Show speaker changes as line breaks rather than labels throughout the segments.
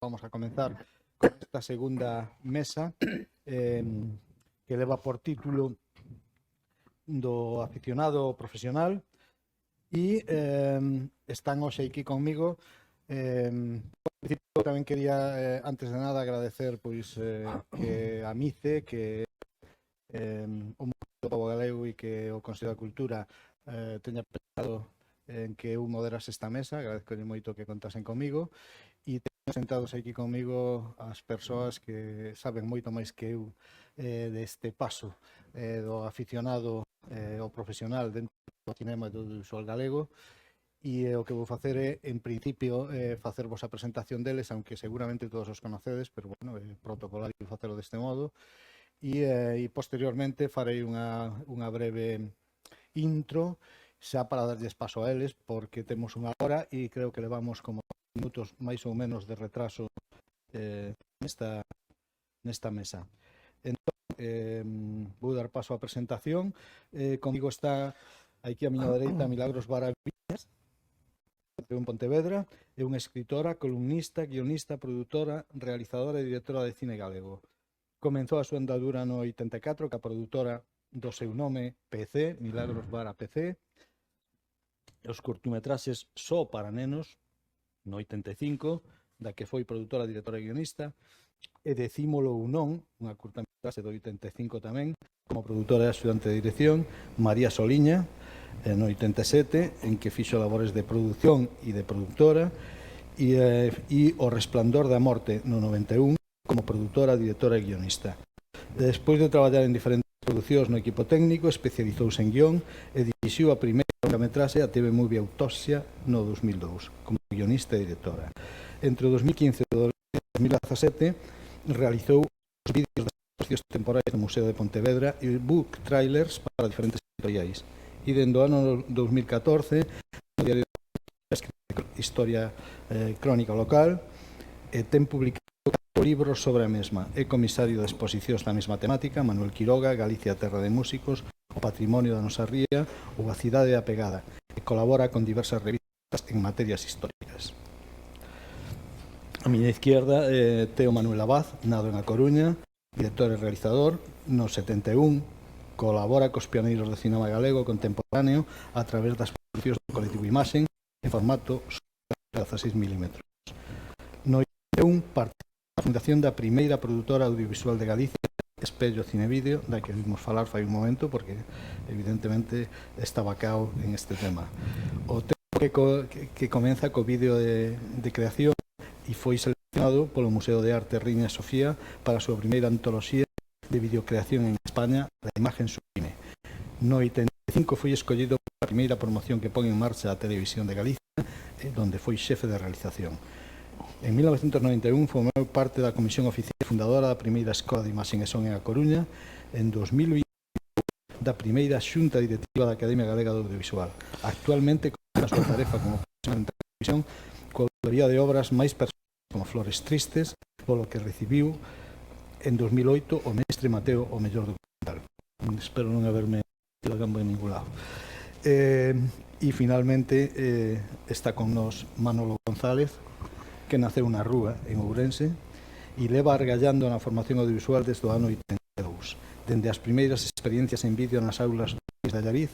vamos a comenzar con esta segunda mesa que leva por título do aficionado profesional e están hoxe aquí conmigo. Por principio tamén quería, antes de nada, agradecer pois que a MICE, que o mundo do pobo galego e que o Consello da Cultura teña pensado en que eu moderase esta mesa. Agradezco moito que contasen comigo e teño sentados aquí comigo as persoas que saben moito máis que eu deste paso do aficionado ao profesional dentro do cinema e do audiovisual galego. E o que vou facer é, en principio, facervos a presentación deles, aunque seguramente todos os conocedes, pero, bueno, é protocolario facelo deste modo. E posteriormente farei unha breve intro, xa para darlles paso a eles, porque temos unha hora e creo que levamos como minutos máis ou menos de retraso nesta mesa. Entón, vou dar paso á presentación. Comigo está, aquí a miña dereita, Milagros Varaviñas, de Pontevedra. É unha escritora, columnista, guionista, produtora, realizadora e directora de cine galego. Comenzou a súa andadura no 84 ca produtora do seu nome PC, Milagros Vara PC. Os curtmetraxes Só para nenos, no 85, da que foi produtora, directora e guionista, e Decímolo ou non, unha curtametraxe do 85 tamén, como produtora e axudante de dirección, María Soliña, no 87, en que fixo labores de produción e de productora, e O Resplandor da Morte, no 91, como produtora, directora e guionista. Despois de traballar en diferentes producións no equipo técnico, especializouse en guión e dirixiu a primeira longametraxe, a TV Movie Autopsia, no 2002, como guionista e directora. Entre o 2015 e o 2017 realizou os vídeos das exposicións temporais do Museo de Pontevedra e book trailers para diferentes editoriais. E dende o ano 2014 no diario de Historia Crónica Local e ten publicado libros sobre a mesma. É comisario de exposicións da mesma temática, Manuel Quiroga, Galicia, terra de músicos, o patrimonio da nosa ría ou a cidade da pegada, e colabora con diversas revistas en materias históricas. A miña izquierda Teo Manuel Abad, nado en A Coruña, director e realizador. No 71 colabora cos pioneiros do cinema galego contemporáneo a través das producións do colectivo Imaxen en formato 16 mm. No 81 participa na fundación da primeira produtora audiovisual de Galicia, Espello Cinevídeo, da que vimos falar fai un momento, porque evidentemente estaba cao en este tema. O tempo que comeza co vídeo de creación e foi seleccionado polo Museo de Arte Riña Sofía para a súa primeira antoloxía de videocreación en España, da imagen sublime. No 85 foi escollido a primeira promoción que pon en marcha a Televisión de Galicia, donde foi xefe de realización. En 1991 formou parte da comisión oficial fundadora da primeira Escola de Imaxen e Son en A Coruña. En 2020 da primeira xunta directiva da Academia Galega do Audiovisual. Actualmente con a súa tarefa como profesional en televisión, coa autoría de obras máis personales como Flores Tristes, polo que recibiu en 2008 o Mestre Mateo o mellor documental. Espero non haberme tirado campo en ningún lado. E finalmente está con nos Manolo González, que naceu na Rúa, en Ourense, e leva argallando na formación audiovisual desde o ano 82. Dende as primeiras experiencias en vídeo nas aulas de Allariz,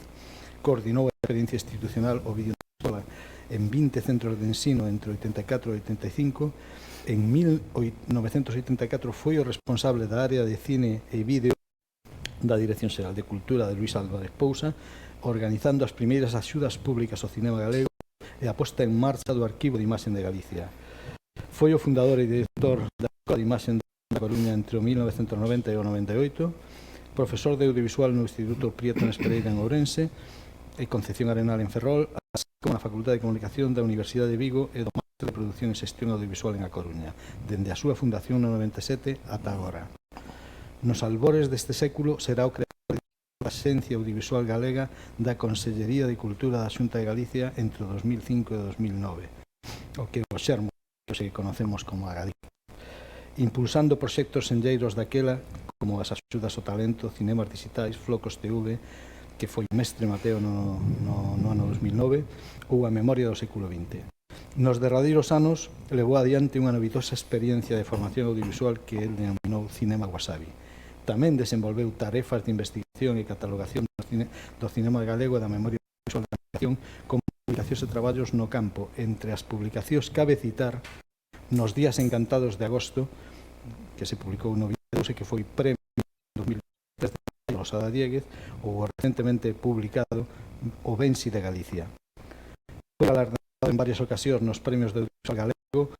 coordinou a experiencia institucional o vídeo na escola en 20 centros de ensino entre 84 e 85. En 1984 foi o responsable da área de cine e vídeo da Dirección Xeral de Cultura de Luís Álvarez Pousa, organizando as primeiras axudas públicas ao cinema galego e a posta en marcha do Arquivo de Imaxen de Galicia. Foi o fundador e director da Escola de Imaxen de Coruña entre o 1990 e o 98, profesor de audiovisual no Instituto Prieto Nespereira en Ourense e Concepción Arenal en Ferrol, así como na Facultade de Comunicación da Universidade de Vigo e do Máster de Producción e Xestión Audiovisual en A Coruña, dende a súa fundación no 97 ata agora. Nos albores deste século será o creador da Axencia Audiovisual Galega da Consellería de Cultura da Xunta de Galicia entre o 2005 e o 2009, o que é o xermo que se conocemos como a Galicia, impulsando proxectos senlleiros daquela como as axudas ao talento, cinemas digitais, Flocos TV, que foi Mestre Mateo no ano 2009, ou a Memoria do século XX. Nos derradeiros anos levou adiante unha novidosa experiencia de formación audiovisual que el denominou Cinema Wasabi. Tamén desenvolveu tarefas de investigación e catalogación do cinema galego e da memoria audiovisual da nación, con publicacións e traballos no campo. Entre as publicacións cabe citar Nos días encantados de agosto, que se publicou no 22 e que foi premio en 2003 de Rosada Dieguez, ou recentemente publicado O Bensi de Galicia. Foi galardonado en varias ocasións nos premios de audiovisual galego.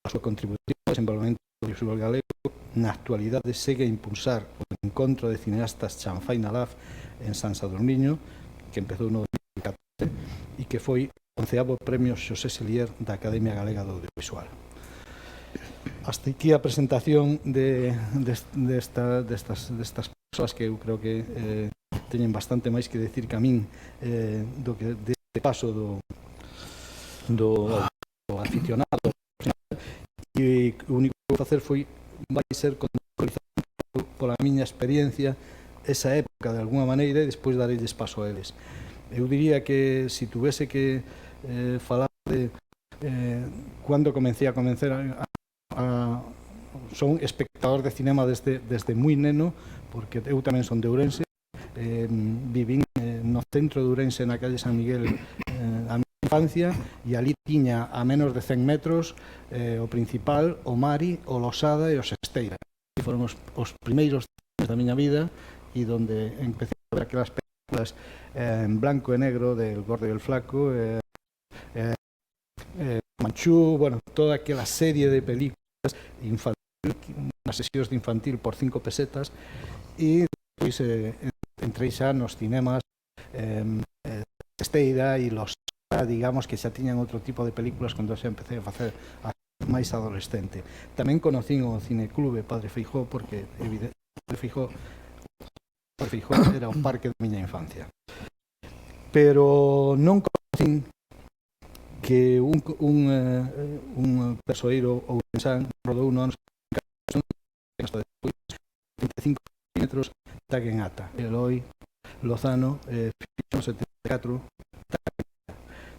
A súa contribución ao desenvolvemento audiovisual galego na actualidade segue a impulsar o encontro de cineastas Chanfai Nalaf en San Sadurniño, que empezou no 2014 e que foi o 11º premio Xosé Selier da Academia Galega do Audiovisual. Hasta aquí a presentación destas persoas que eu creo que teñen bastante máis que decir que a min do que deste paso do aficionado, e o único que vou facer vai ser contextualizar pola miña experiencia esa época de alguna maneira e despois darelles paso a eles. Eu diría que se tuvese que falar de cando comecei a son espectador de cinema desde moi neno, porque eu tamén son de Ourense. Vivín no centro de Ourense, na calle San Miguel, a miña infancia, e ali tiña a menos de 100 metros o Principal, o Mari, o Losada e o Sesteira. E foron os primeiros da miña vida, e donde empecé a ver aquelas películas en blanco e negro del Gordo e el Flaco, Manchú, bueno, toda aquela serie de películas infantil, unhas sesións de infantil por 5 pesetas, e depois entrei xa nos cinemas Esteira e Los, digamos que xa tiñan outro tipo de películas cando xa empecé a facer máis adolescente. Tamén conocín o Cineclube Padre Feijó, porque Padre Feijó era o parque da miña infancia. Pero non conocín que un persoeiro ourensán rodou no ano 25 km Taguenata. Eloi Lozano fixo no 74.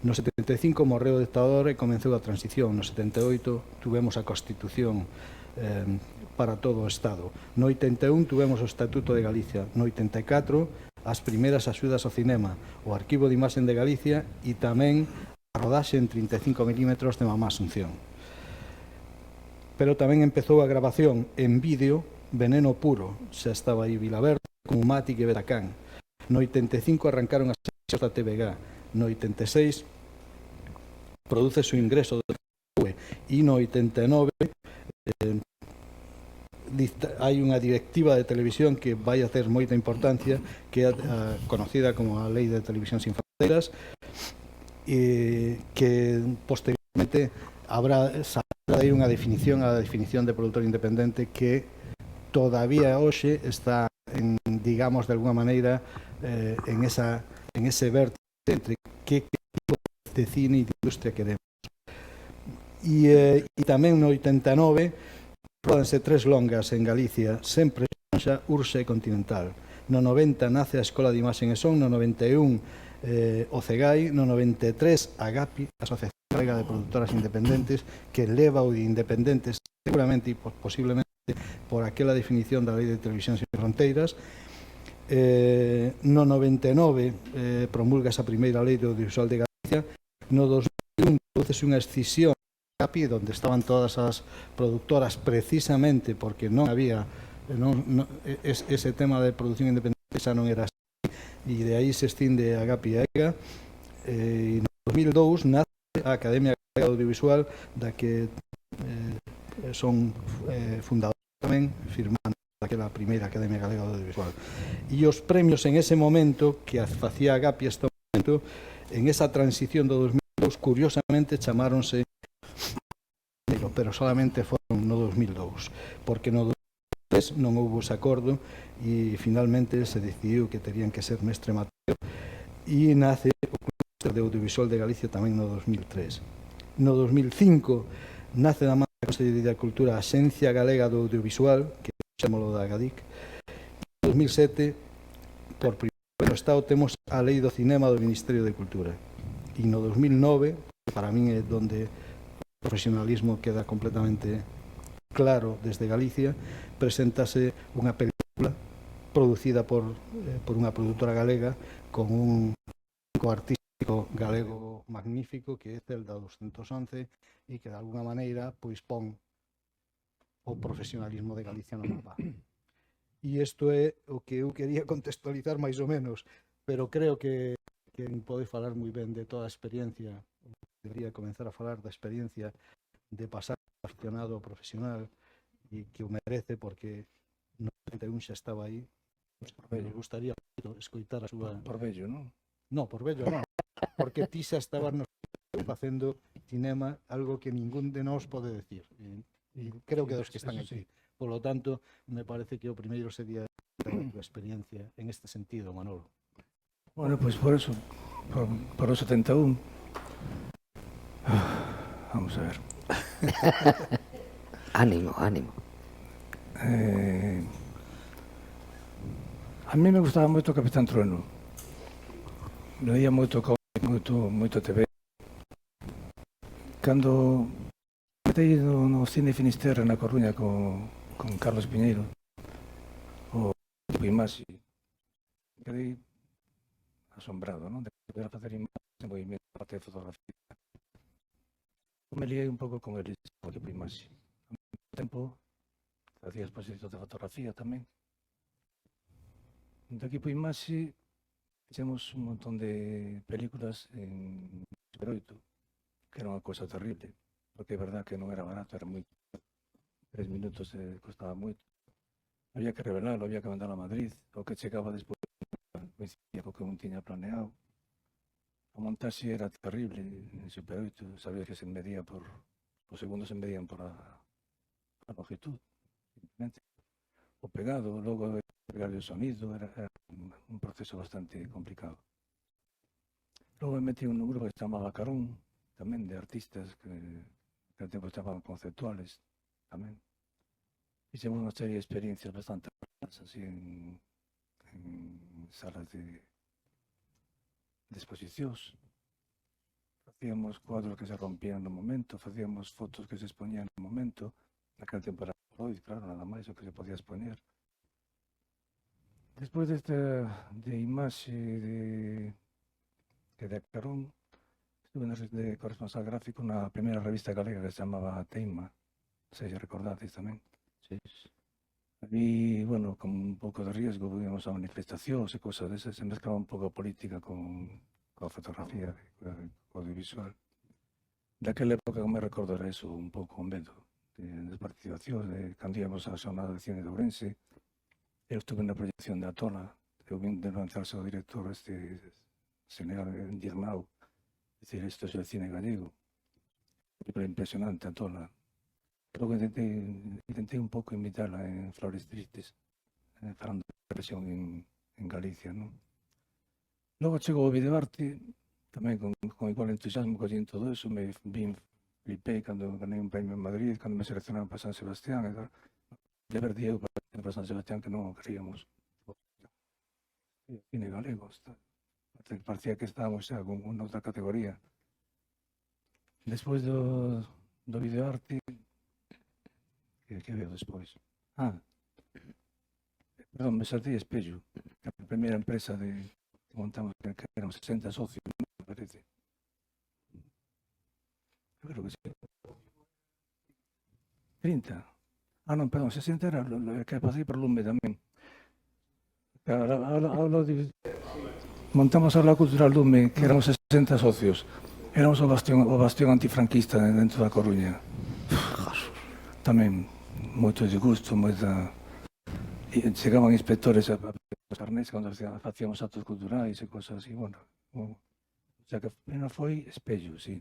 No 75 morreu o dictador e comenzou a transición. No 78 tuvemos a Constitución para todo o Estado. No 81 tuvemos o Estatuto de Galicia. No 84 as primeiras axudas ao cinema, o Arquivo de Imaxen de Galicia e tamén a rodaxe en 35 mm de Mamá Asunción. Pero tamén empezou a grabación en vídeo Veneno Puro, xa estaba aí Vilaverde, como Matic e Betacán. No 85 arrancaron as sesións da TVG. No 86 produce o ingreso do TV e no 89 hai unha directiva de televisión que vai a ter moita importancia, que é conocida como a Lei de Televisión Sin Fronteiras, que posteriormente habrá unha definición, a definición de produtor independente, que todavía hoxe está, digamos, de alguna maneira, en ese vértice entre que tipo de cine e de industria queremos. E tamén no 89 rodanse 3 longas en Galicia, sempre xa Ursa e Continental. No 90 nace a Escola de Imaxen e Son, no 91 o CEGAI, no 93 Agapi, Asociación Galega de Productoras Independentes, que leva o de independentes seguramente e posiblemente por aquela definición da Lei de Televisión Sin Fronteiras. No 99 promulga esa primeira Lei de Audiovisual de Galicia. No 2001 produce unha escisión Agapi, onde estaban todas as productoras, precisamente porque non había ese tema de producción independente, xa non era así, e de aí se escinde Agapi e EGA. E no 2002 nace a Academia Galega Audiovisual, da que son fundadores tamén, firmando aquela primeira Academia Galega Audiovisual. E os premios en ese momento que facía Agapi este momento, en esa transición do 2002, curiosamente chamáronse, pero solamente foron no 2002, porque no 2003 non houve ese acordo e finalmente se decidiu que terían que ser mestre Mateo, e nace o Cluster de Audiovisual de Galicia tamén no 2003. No 2005 nace da man da Consellería de Cultura a Axencia Galega do Audiovisual, que chamamos da GADIC. En 2007, por primeiro Estado, temos a Lei do Cinema do Ministerio de Cultura. E no 2009 para min é donde o profesionalismo queda completamente claro desde Galicia, preséntase unha película producida por unha produtora galega con un artístico galego magnífico que é Celda 211 e que de alguna maneira pois pon o profesionalismo de Galicia no mapa. E isto é o que eu quería contextualizar máis ou menos, pero creo que pode falar moi ben de toda a experiencia, debería comenzar a falar da experiencia de pasar aficionado ao profesional e que o merece porque no 71 xa estaba aí. Me gustaría escoitar a súa...
Por vello, non?
No, por vello non, porque ti xa estabas facendo cinema, algo que ningún de nós pode decir. E creo que dos que están aquí. Por lo tanto, me parece que o primeiro sería a experiencia en este sentido, Manolo.
Bueno, pois por eso, por o 71. Vamos a ver.
Ánimo, ánimo.
A mí me gustaba moito o Capitán Trueno. Leía moito TV. Cando metei no Cine Finisterre na Coruña con Carlos Piñeiro, o Imasi, quedei asombrado, non? De poder facer imaxes en movimento, parte de fotografía. Me liei un pouco con el equipo Imasi. Ao mesmo tempo, facía exposicións de fotografía tamén. Do equipo Imasi fixemos un montón de películas en Super 8, que era unha cosa terrible, porque é verdad que non era barato, era moito. 3 minutos costaba moito. Había que revelarlo, había que mandar a Madrid, o que chegaba despois coincidía co que un tiña planeado. A montaxe era terrible en Super 8, sabías que se medía os segundos se medían por a longitud, simplemente. O pegado, logo pegar o sonido, era un proceso bastante complicado. Logo me metí un grupo que se chamaba Carón, tamén de artistas que ao tempo chamaban conceptuales, tamén. Fixemos unha serie de experiencias bastante raras, así en salas de exposicións. Facíamos cuadros que se rompían no momento, facíamos fotos que se expoñían no momento, naquela tempo era Polaroid, claro, nada máis o que se podía expoñer. Despois de imaxe de Carón, estuve de corresponsal gráfico na primeira revista galega que se chamaba Teima, se recordades tamén.
Sí.
E, bueno, con un pouco de riesgo, íbamos a manifestacións e cosas desas, se mezclaba un pouco a política con a fotografía, co audiovisual. Daquela época me recordo era eso, un pouco o medo das participacións, cando íbamos á xornada de cine de Ourense. Eu estuve na proyección de Atola, eu vim de lanzarse ao director señor Indignau, dicir, isto é o cine gallego. Pero impresionante Atola. Logo intentei un pouco imitarla en Flores Tristes, falando de represión en Galicia, non? Logo chegou o videoarte, tamén con igual entusiasmo collín todo eso, me flipei cando ganei un premio en Madrid, cando me seleccionaron para San Sebastián, e tal. De ver Diego para San Sebastián que non o queríamos. Cine galego, parecía que estábamos xa con outra categoría. Despois do videoarte, que veo despois? Perdón, me saltei Espello, a primeira empresa que montamos, que eran 60 socios, me parece. Eu creo que sí. 30. Non, perdón, 60 era que pasei por Lume tamén. Montamos a aula cultural Lume, que éramos 60 socios. Éramos o bastión antifranquista dentro da Coruña. Tamén moito disgusto, moita... Chegaban inspectores a os carnés cando facíamos actos culturais e cosas así, bueno. O sea que non foi Espello, sí.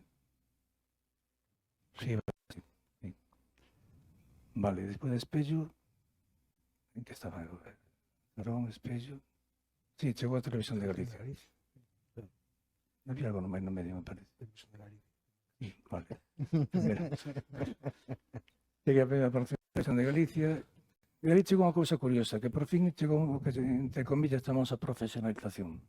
Sí, sí. Vale, despois de Espello, en que estaba? Carón, Espello... Sí, chegou a Televisión de Galicia. Había algo no medio, me parece. Televisión de Galicia. Sí, vale. Cheguei a ver a Televisión de Galicia. E aí chegou unha cousa curiosa, que por fin chegou o que, entre comillas, chamamos a profesionalización.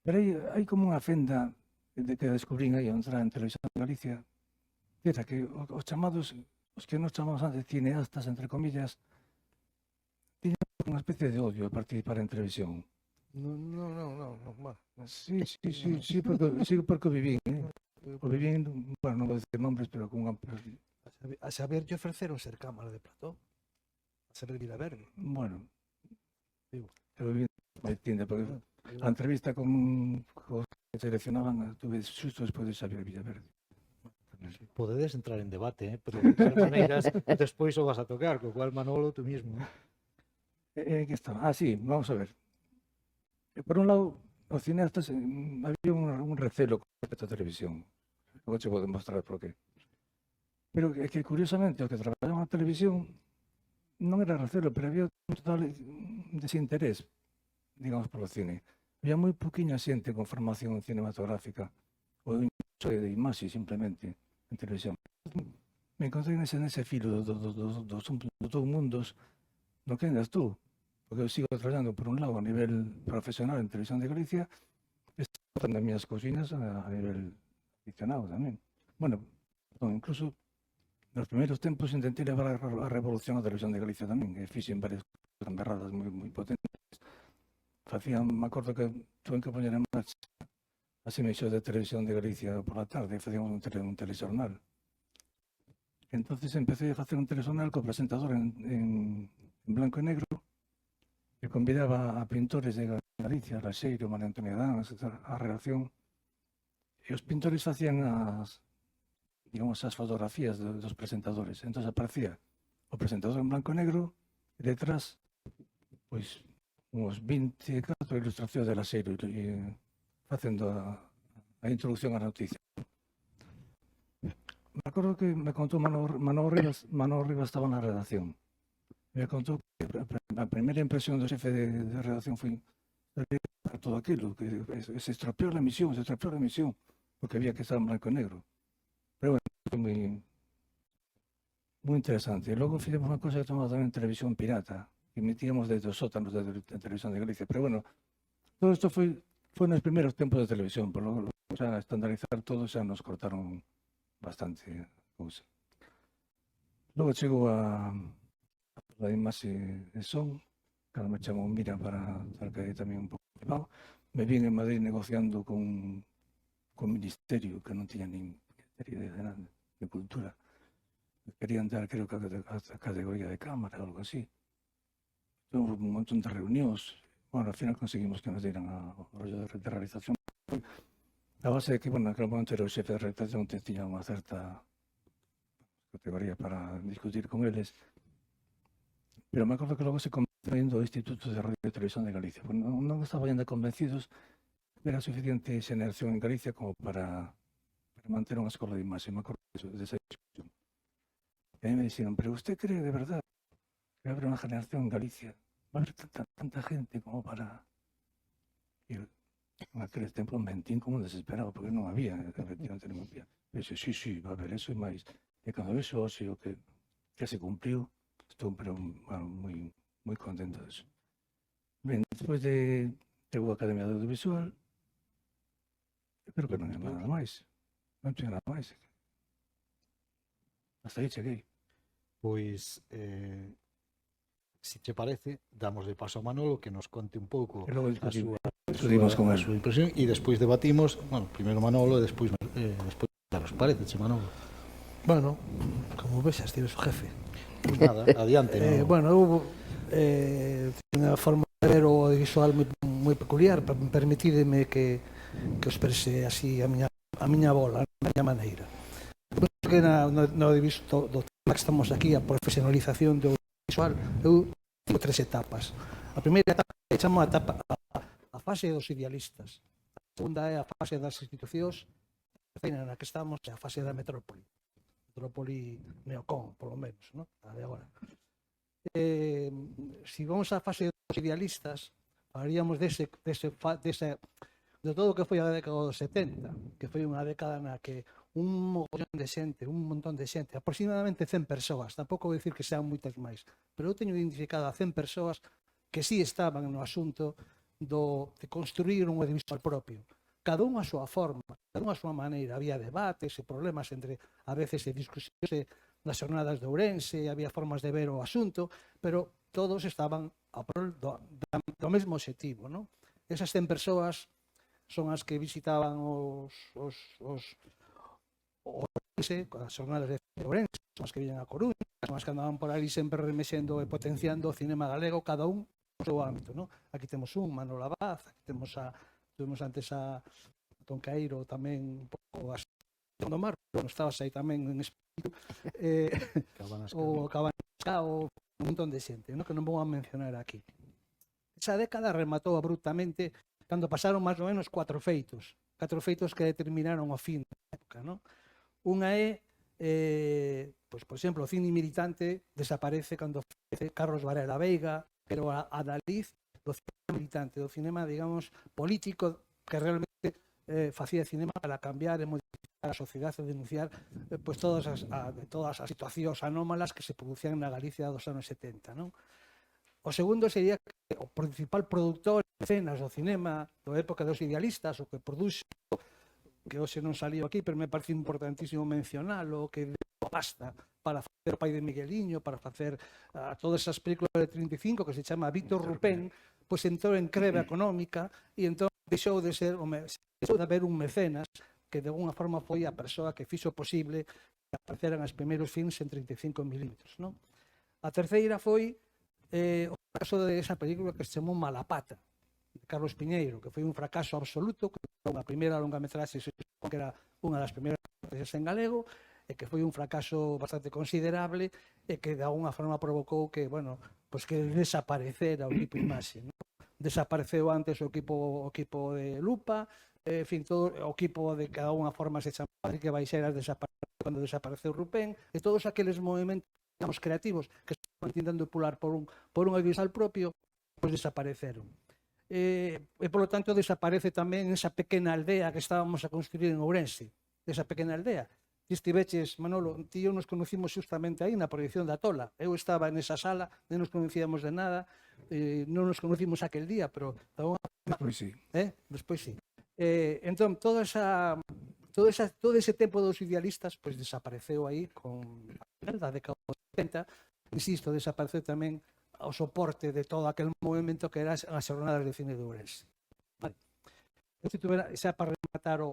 Pero hai como unha fenda que descubrín aí ao entrar en Televisión de Galicia, era que os chamados, os que nos chamamos antes cineastas, entre comillas, tiñan unha especie de odio a participar en televisión.
No, bueno.
Sí, porque o vivín, o vivín, bueno, non vou dicir nombres, pero con unha...
A saber lle ofreceron ser cámara de plató. A saber Vilaverde.
Bueno,
Digo.
eu vivín distinta, porque a entrevista con os que seleccionaban tuve xusto despois de Xavier Villaverde.
Podedes entrar en debate, pero de todas maneiras despois o vas a tocar, co cual Manolo tú mismo.
Que está. Sí, vamos a ver. Por un lado, os cineastas había un recelo con respecto á televisión. Logo che vou demostrar por qué. Pero é que curiosamente os que traballaban na televisión non era recelo, pero había un total desinterés, digamos, polo cine. Había moi poquinha xente con formación cinematográfica ou incluso de imaxe simplemente en televisión. Me encontrei nese filo dos mundos no que andas tú, porque eu sigo traballando por un lado a nivel profesional en Televisión de Galicia e estou nas miñas cocinas a nivel aficionado tamén. Bueno, incluso nos primeiros tempos intentei levar a revolución a Televisión de Galicia tamén, e fixen varias gamberradas moi potentes. Me acordo que tuve que poñer en marcha as emisións de Televisión de Galicia por la tarde e facíamos un telexornal. Entonces empecé a facer un telexornal co presentador en blanco e negro e convidaba a pintores de Galicia, Laxeiro, María Antonia Dans, a redacción, e os pintores facían as fotografías dos presentadores. Entón aparecía o presentador en blanco e negro e detrás, pois, uns 24 ilustracións de Laxeiro facendo a introducción á noticia. Me acordo que me contou Manolo Rivas estaba na redacción. Me contou que a primeira impresión do xefe de redacción foi todo aquilo, que se estropeou a emisión, porque había que estar en blanco e negro. Pero bueno, foi moi interesante. E logo fizemos unha cosa que chamamos tamén televisión pirata, que emitíamos desde os sótanos de Televisión de Galicia. Pero bueno, todo isto foi nos primeiros tempos de televisión, por logo xa estandarizar todo xa nos cortaron bastante cousa. Logo chegou a imaxe e son, cando me chamou Mira para estar que tamén un pouco privado, me vin en Madrid negociando con Ministerio, que non tiña nin Ministerio de Cultura. Querían dar, creo que a categoría de cámara ou algo así. Tuve un montón de reunións. Bueno, al final conseguimos que nos dieran o rollo de realización. A base de que, bueno, naquele momento era o xefe de realización que tiña unha certa categoría para discutir con eles. Pero me acordo que logo se convenceu do Instituto de Radio e Televisión de Galicia. Bueno, non estaban ainda convencidos que era suficiente xeneración en Galicia como para manter unha escola de imaxe. Me acordo desa discusión. E aí me dixeron, pero usted cree de verdad que va a haber unha generación en Galicia? Va a haber tanta gente como para... E naqueles tempos mentín como desesperado, porque non había, efectivamente non había. E dixo, sí, va a haber eso e máis. E cando vexo hoxe o que se cumpliu, estou moi contento disso. Ben, despois de chegou a Academia de Audiovisual, eu creo que non é nada máis. Non tinha nada máis. Hasta aí cheguei.
Pois, se te parece, damos de paso a Manolo que nos conte un pouco a súa impresión e despois debatimos, bueno, primeiro Manolo e despois Carlos. Parece, Manolo?
Bueno, como vexas, tives o jefe.
Pois nada, adiante.
Bueno, eu unha forma de ver o audiovisual moi peculiar, permitídeme que exprese así a miña bola, a miña maneira. Penso que no audiovisual do tema que estamos aquí, a profesionalización do audiovisual, eu tengo 3 etapas. A primeira etapa que chamo a fase dos idealistas. A segunda é a fase das institucións, a terceira na que estamos é a fase da metrópoli. Metrópoli neocon, polo menos, ¿no? A de agora. Si vamos á fase dos idealistas, falaríamos de todo o que foi a década dos 70, que foi unha década na que un montón de xente, aproximadamente 100 persoas, tampouco vou dicir que sean moitas máis, pero eu teño identificado a 100 persoas que sí estaban no asunto de construir un audiovisual propio, cada un a súa forma, cada un a súa maneira. Había debates e problemas entre, a veces, e discusións nas xornadas de Ourense, había formas de ver o asunto, pero todos estaban a prol do mesmo objetivo, non? Esas 100 persoas son as que visitaban Ourense, as xornadas de Ourense, son as que viñan a Coruña, son as que andaban por ali sempre remexendo e potenciando o cinema galego, cada un no seu ámbito, non? Aquí temos Manolo Abad, aquí temos antes a Toncaeiro tamén un pouco así do mar, non estabas aí tamén en espírito, o Cabanascao, un montón de xente, non? Que non vou a mencionar aquí. Esa década rematou abruptamente cando pasaron máis ou menos 4 feitos que determinaron o fin da época, non? Unha é, pois, por exemplo, o cine militante desaparece cando aparece Carlos Varela Veiga, pero a adaliz do cinema militante, do cinema, digamos, político, que realmente facía cinema para cambiar e modificar a sociedade e denunciar pois todas as situacións anómalas que se producían na Galicia dos anos 70, non? O segundo sería que o principal produtor de escenas do cinema da época dos idealistas, o que produxe, que hoxe non saliu aquí, pero me parece importantísimo mencionalo, que deu pasta para facer o Pai de Migueliño, para facer todas esas películas de 35, que se chama Víctor Rupén, pois entrou en creba económica e entón deixou de haber un mecenas que de alguna forma foi a persoa que fixo posible que apareceran os primeiros films en 35 milímetros, non? A terceira foi o fracaso de esa película que se chamou Malapata, de Carlos Piñeiro, que foi un fracaso absoluto, que foi unha primeira longametraxe que era unha das primeiras longametraxes en galego, e que foi un fracaso bastante considerable e que de alguna forma provocou que, bueno, pois que desaparecera o equipo Imaxe, non? Desapareceu antes o equipo de Lupa, en fin, todo o equipo de cada unha forma se chamaba Enrique Baixeras, desapareceu cando desapareceu Rupén, e todos aqueles movimentos, digamos, creativos que estaban intentando pular por un audiovisual propio, pois desapareceron. E, polo tanto, desaparece tamén esa pequena aldea que estábamos a construir en Ourense, esa pequena aldea. Ti estiveches, Manolo, ti e eu nos conocimos justamente aí na proyección da Tola. Eu estaba nesa sala, non nos conocíamos de nada, non nos conocimos aquel día, pero...
Despois sí.
Despois sí. Entón, todo ese tempo dos idealistas pois desapareceu aí con a década dos 70, insisto, desapareceu tamén o soporte de todo aquel movimento que eran as xornadas de cine de Ourense. Vale. Se tuvera, xa para rematar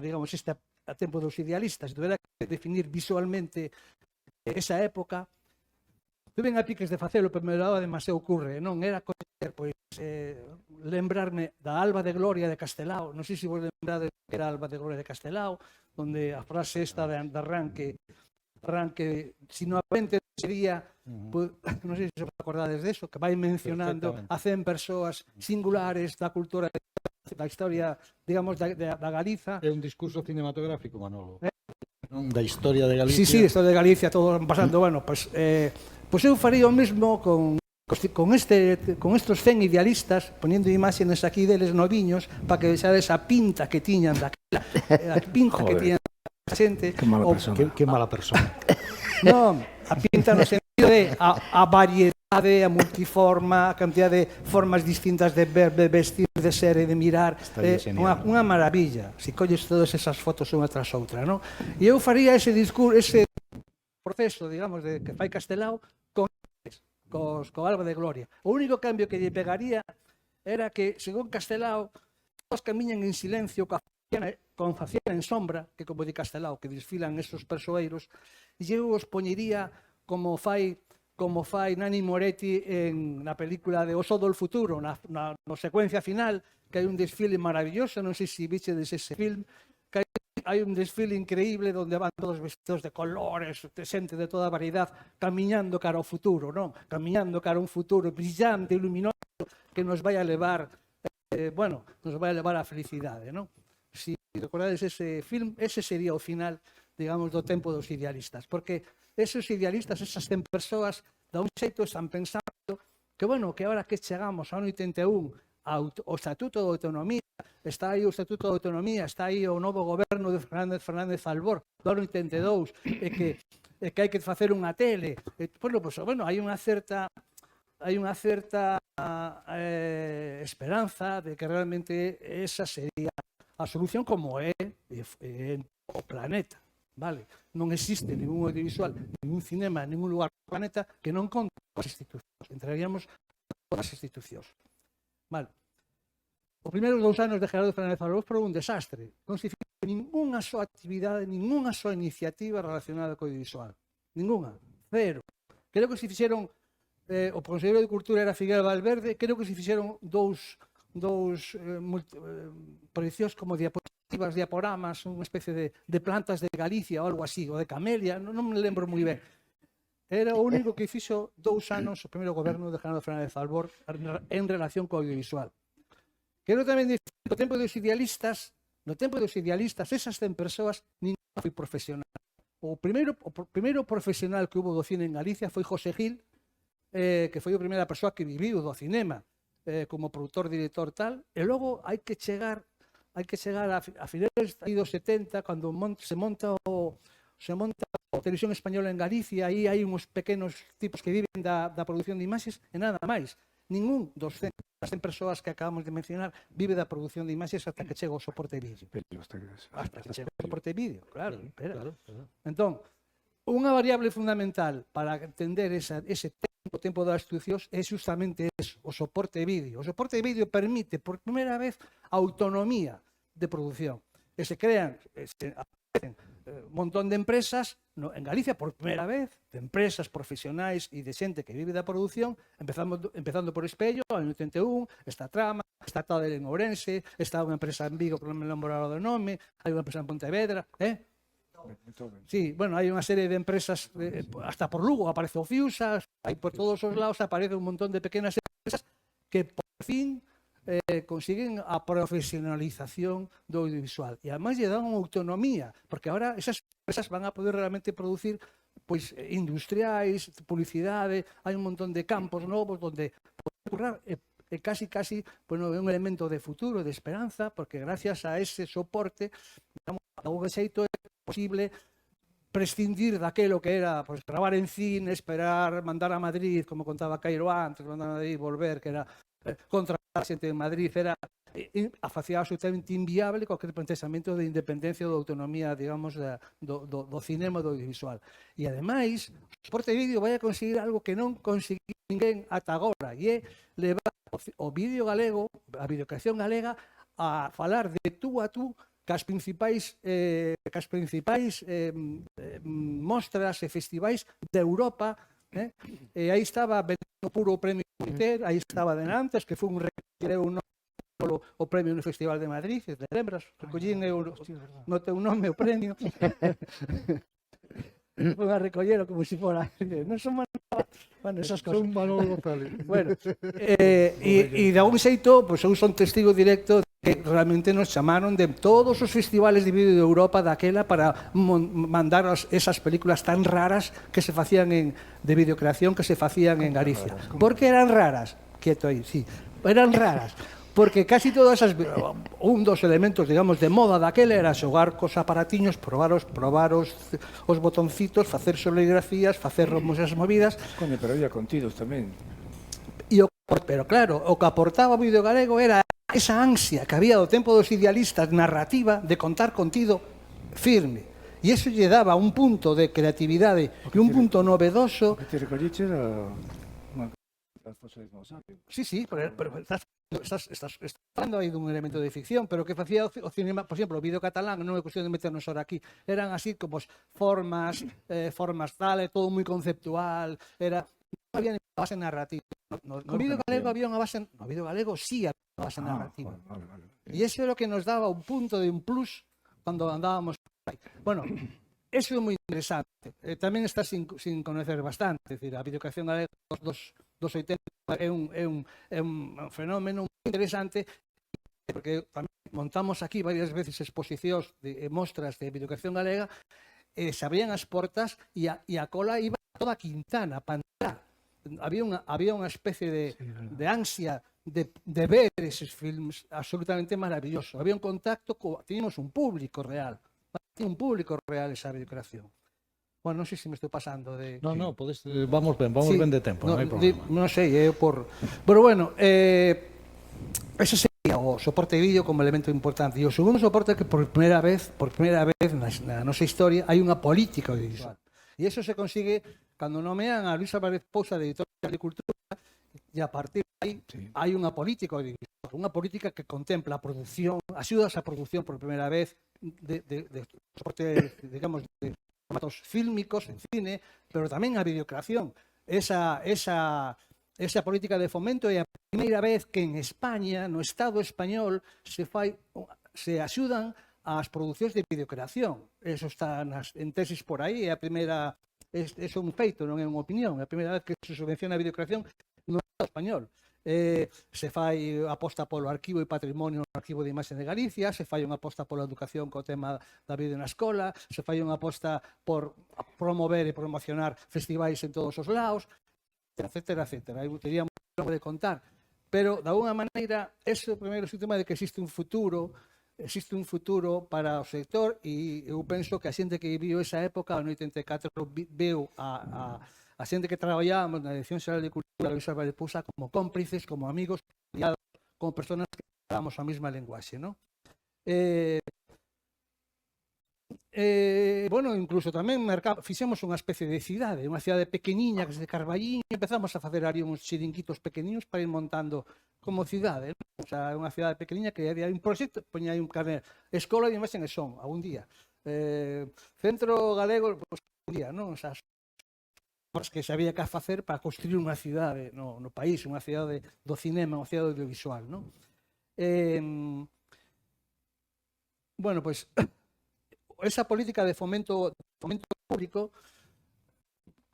digamos, a tempo dos idealistas, se tuvera que definir visualmente esa época, tuve a piques de facelo, pero me daba demasiado ocurre, non? Era coñecer, pois, lembrarme da Alba de Gloria de Castelao, non sei se vos lembrades que era Alba de Gloria de Castelao, onde a frase esta de arranque, si no avente sería, pues, non sei se vos acordades de eso, que vai mencionando a 100 persoas singulares da cultura, da historia, digamos, da Galiza.
É un discurso cinematográfico, Manolo. Da historia de Galicia.
Sí, da historia de Galicia, todo pasando, bueno, pues eu faría o mesmo con estos 100 idealistas, poniendo imágenes aquí deles noviños, para que vexades a pinta que tiñan daquela, a pinta que tiñan a xente.
Que mala persona.
Que mala persona.
Non, a pinta no sentido de a variedade, a multiforma, a cantidad de formas distintas de ver, de vestir, de ser e de mirar. Unha maravilla, se colles todas esas fotos unha tras outra, non? E eu faría ese discurso, ese proceso, digamos, de que fai Castelao co Alba de Gloria. O único cambio que lle pegaría era que, según Castelao, todos camiñan en silencio, con faciana en sombra, que como di Castelao, que desfilan estes persoeiros, e eu os poñería como fai Nanni Moretti na película de O Só do Futuro, na secuencia final, que hai un desfile maravilloso, non sei se vichedes ese film, que hai un desfile increíble onde van todos vestidos de colores, de xente de toda variedade, camiñando cara ao futuro, non? Camiñando cara a un futuro brillante, luminoso, que nos vai a levar, nos vai a levar á felicidade, non? Se recordades ese film, ese sería o final, digamos, do tempo dos idealistas, porque esos idealistas, esas 100 persoas, da un xeito están pensando que, bueno, que agora que chegamos ao ano 81, o Estatuto de Autonomía, está aí o Estatuto de Autonomía, está aí o novo goberno de Fernández Albor do ano 82, e que hai que facer unha tele. Bueno, hai unha certa esperanza de que realmente esa sería a solución como é o planeta, vale? Non existe ningún audiovisual, ningún cinema, ningún lugar do planeta que non conte con as institucións. Entraríamos todas as institucións. Vale. Os primeiros 2 anos de Gerardo Fernández Albor foron un desastre. Non se fixo ninguna soa actividade, ninguna soa iniciativa relacionada co audiovisual. Ninguna. Cero. Creo que se fixeron, o Conselleiro de Cultura era Figueira Valverde, creo que se fixeron dous proyeccións como diapositivas, diaporamas, unha especie de plantas de Galicia ou algo así, ou de Camelia, non me lembro moi ben. Era o único que fixo 2 anos o primeiro goberno de Gerardo Fernández Albor en relación co audiovisual. Quero tamén dicir que no tempo dos idealistas, esas 100 persoas, ningún foi profesional. O primeiro profesional que hubo do cine en Galicia foi José Gil, que foi a primeira persoa que viviu do cinema como produtor, director, tal, e logo hai que chegar a finales dos 70, cando se monta a Televisión Española en Galicia, aí hai uns pequenos tipos que viven da produción de imaxes e nada máis. Ningún dos 100 persoas que acabamos de mencionar vive da produción de imaxes hasta que chega o soporte vídeo. Hasta que chega o soporte vídeo, claro. Entón, unha variable fundamental para entender ese tempo das institucións é justamente eso, o soporte vídeo. O soporte vídeo permite, por primeira vez, a autonomía de produción. E se crean, un montón de empresas en Galicia por primeira vez, de empresas profesionais e de xente que vive da produción, empezando por Espello, no 81, está Trama, está Tadel en Ourense, está unha empresa en Vigo que non me lembro agora do nome, hai unha empresa en Pontevedra, Sí, bueno, hai unha serie de empresas, hasta por Lugo aparece o Fiusa, aí por todos os lados aparece un montón de pequenas empresas que por fin consiguen a profesionalización do audiovisual e además lle dan unha autonomía, porque agora esas empresas van a poder realmente producir pois industriais, publicidade, hai un montón de campos novos onde poder currar e casi, bueno, é un elemento de futuro, de esperanza, porque gracias a ese soporte, digamos, a un xeito é posible prescindir daquelo que era pues, gravar en cine, esperar, mandar a Madrid, como contaba Cairo antes, mandar a Madrid, volver, que era contratar xente en Madrid, era facía absolutamente inviable cualquier pensamento de independencia ou de autonomía, digamos, do cinema e do audiovisual. E, ademais, o soporte de vídeo vai a conseguir algo que non conseguiu ninguén ata agora, e é levar o vídeo galego, a videocreación galega, a falar de tú a tú cas principais mostras e festivais de Europa, e aí estaba Belén Puro o premio Ter, aí estaba Denantes, que foi un recollir o premio no Festival de Madrid, te lembras? Recollín eu no teu nome o premio. Foi a recollero como se fora, non son Manolo, bueno, esas cosas.
Son Manolo González.
Bueno, e de algún xeito, pois eu son testigo directo que realmente nos chamaron de todos os festivales de vídeo de Europa daquela para mandar esas películas tan raras que se facían de videocreación que se facían en Galicia. ¿Por que eran raras? Quieto aí, sí, eran raras. Porque casi todas esas, un dos elementos, digamos, de moda daquela era xogar cos aparatiños, probar os botoncitos, facer soligrafías, facer esas movidas.
Coño, pero había contidos tamén.
Pero claro, o que aportaba o vídeo galego era esa ansia que había do tempo dos idealistas narrativa de contar contido firme. E iso lle daba un punto de creatividade e un punto novedoso.
O que te recolliche era unha fosa de dinosaurio.
Sí, pero estás falando aí dun elemento de ficción, pero que facía o cinema, por exemplo, o vídeo catalán, non é cuestión de meternos ahora aquí, eran así como formas tal, todo moi conceptual, non había ni base narrativa. No vídeo galego había unha base, no vídeo galego sí había unha base narrativa. E iso é o que nos daba un punto de un plus cando andábamos aí. Bueno, eso é moi interesante. Tamén está sin conocer bastante, é dicir, a videocreación galega dos 80 é un fenómeno moi interesante porque tamén montamos aquí varias veces exposicións de mostras de videocreación galega e se abrían as portas e a cola iba toda a Quintana, Pantalá. Había unha especie de ansia de ver eses filmes absolutamente maravilloso. Había un contacto, teníamos un público real. Tiene un público real esa videocreación. Bueno, non sei se me estou pasando de...
No, vamos ben de tempo, non hai problema.
Non sei, pero bueno, ese o soporte de vídeo como elemento importante. E o segundo soporte é que por primeira vez na nosa historia hai unha política audiovisual. E iso se consigue cando nomean a Luis Álvarez Pousa de Editorial de Cultura, e a partir de aí hai unha política audiovisual, unha política que contempla a produción, axudas á produción por primeira vez de soporte, digamos, de formatos fílmicos en cine, pero tamén a videocreación. Esa política de fomento é a primeira vez que en España, no Estado español, se axudan ás producións de videocreación. Eso está en tesis por aí, é a primeira, é un feito, non é unha opinión, é a primeira vez que se subvenciona a videocreación no Estado español. Se fai aposta polo arquivo e patrimonio no Arquivo de Imaxe de Galicia, se fai unha aposta pola educación co tema da vida na escola, se fai unha aposta por promover e promocionar festivais en todos os lados, etcétera, etcétera. Aí teríamos de contar. Pero, de alguna maneira, ese é o primeiro síntoma de que existe un futuro para o sector, e eu penso que a xente que viviu esa época, no 84, veu a xente que traballábamos na Dirección Xeral de Cultura, Luis Álvarez Pousa, como cómplices, como amigos, como personas que falamos a mesma lenguaxe, non? Bueno, incluso tamén fixemos unha especie de cidade, unha cidade pequeniña que de Carballiño, empezamos a facer ali uns chiringuitos pequeniños para ir montando como cidade, non? O sea, unha cidade pequeniña que había un proxecto, poñía aí un carné, Escola de Imaxe en Son, algún día, Centro Galego, pues, un día, non? O sea, que se había que facer para construir unha cidade no país, unha cidade do cinema, unha cidade audiovisual, non? Bueno, pois, esa política de fomento público,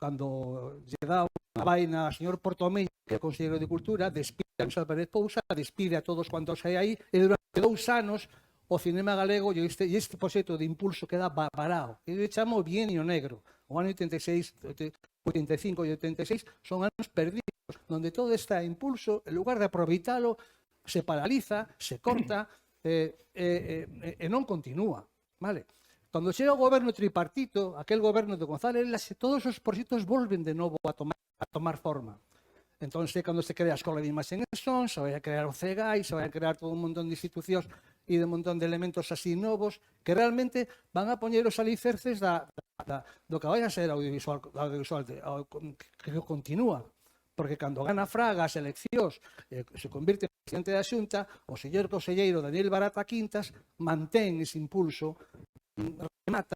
cando lle dá unha vaina ao señor Portomell, que é o conselleiro de Cultura, despide a Luis Álvarez Pousa, despide a todos cuantos hai aí, e durante 2 anos o cinema galego e este proxecto de impulso queda parado. Eu chamo bienio negro. O ano 86, 85 e 86 son anos perdidos, onde todo este impulso, en lugar de aproveitalo, se paraliza, se corta e non continúa, vale? Cando chega o goberno tripartito, aquel goberno de González Laxe, todos os proxectos volven de novo a tomar forma. Entón, cando se crea a Escola de Imaxe en Son, se vai a crear o CEGAI, se vai a crear todo un montón de institucións e de un montón de elementos así novos que realmente van a poñer os alicerces do que vai a ser audiovisual que continúa. Porque cando gana Fraga as eleccións, se convirte en presidente da Xunta, o señor conselleiro Daniel Barata Quintas mantén ese impulso, remata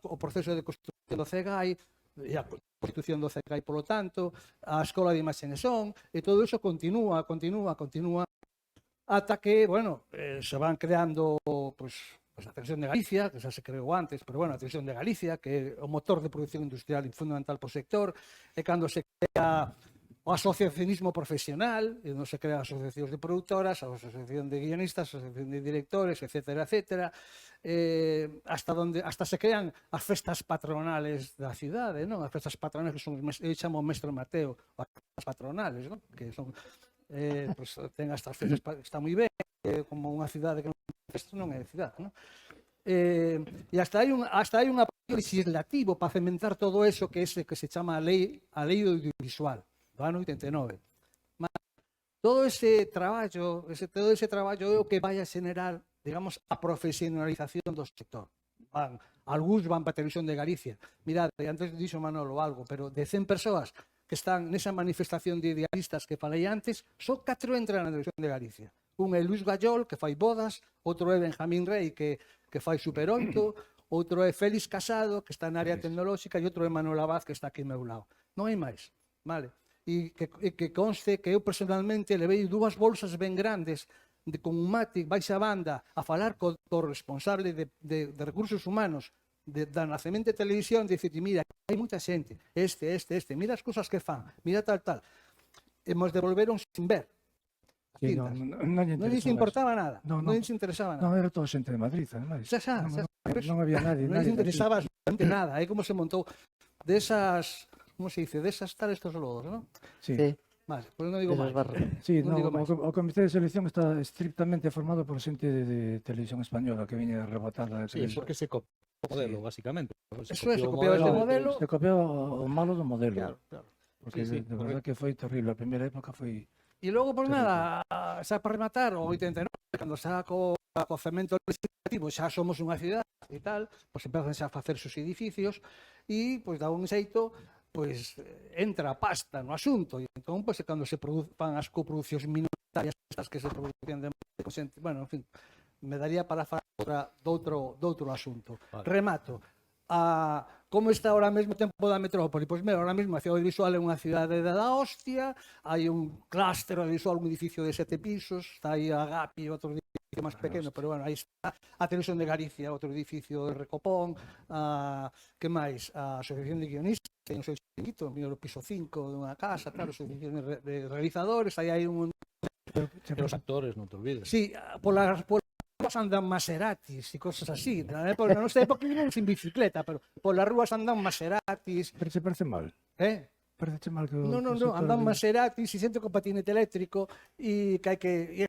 o proceso de construción do CEGAI, e a constitución do CEGAI, polo tanto, a Escola de Imaxe en Son, e todo iso continúa, ata que, bueno, se van creando, pues a Televisión de Galicia, que xa se creou antes, pero, bueno, a Televisión de Galicia, que é o motor de produción industrial e fundamental para o sector, e cando se crea o asociacionismo profesional, e non se crean asociacións de produtoras, a asociación de guionistas, a asociación de directores, etcétera, etcétera, hasta se crean as festas patronales da cidade, non? As festas patronales que son, eu chamo Mestre Mateo, as festas patronales, non? Que son, pues, ten estas festas, está moi ben, como unha cidade que non ten festas, non é cidade, non? E hasta hai un aparello legislativo para cementar todo eso que se chama a lei audiovisual do ano 89. Todo ese traballo é o que vai a xenerar, digamos, a profesionalización do sector. Algúns van para a Televisión de Galicia. Mirad, antes dixo Manolo algo, pero de 100 persoas que están nesa manifestación de idealistas que falei antes, só 4 entran na Televisión de Galicia. Un é Luis Gallol, que fai Bodas, outro é Benjamín Rey, que fai Super 8, outro é Félix Casado, que está na área tecnolóxica, e outro é Manuel Abad, que está aquí ao meu lado. Non hai máis, vale? E que conste que eu personalmente levei 2 bolsas ben grandes con un mate baixa banda a falar co responsable de recursos humanos da Nacemento Televisión, de dicir, mira, hai moita xente, mira as cousas que fan, mira tal. E nos devolveron sin ver.
Sí, non
lles importaba nada, non lles interesaba nada.
Non, era toda xente de Madrid, ademais. Non había nadie.
Non lles interesaba absolutamente nada. Aí como se montou desas, como se dice, desas tales estos lodos, non?
Sí.
Vale, pois non digo máis.
Sí, o comité de selección está estrictamente formado por xente de Televisión Española que viña rebotada.
Sí, porque se copiou o modelo, basicamente.
Se copiou ese modelo.
Se copiou o malo do modelo.
Claro.
Porque de verdade que foi terrible. A primeira época foi
E logo, pois nada, xa para rematar, o 89, cando xa co cemento legislativo xa somos unha cidade e tal, pois empezan xa a facer os edificios e, pois, dá un xeito, pois, entra a pasta no asunto e entón, pois, cando se fan as coproduccións minoritarias estas que se producían de xente, bueno, en fin, me daría para falar doutro asunto.
Vale.
Remato. Como está ahora mesmo o tempo da metrópole? Pois mira, ahora mesmo a cidade visual é unha cidade da hostia, hai un clúster visual, un edificio de 7 pisos, está aí a GAPI, outro edificio máis pequeno, pero bueno, aí está a Televisión de Galicia, outro edificio de Recopón, que máis? A Asociación de Guionistas, ten o seu chiquito, mira o piso 5 dunha casa, claro, asociación de realizadores, aí hai un...
E os actores, non te olvides.
Sí, polas andan Maseratis e cosas así. Na nosa época íbamos sin bicicleta, pero polas rúas andan Maseratis.
Pero se parece mal. Parece mal que...
Non, andan Maseratis e xente con patinete eléctrico e que hai que...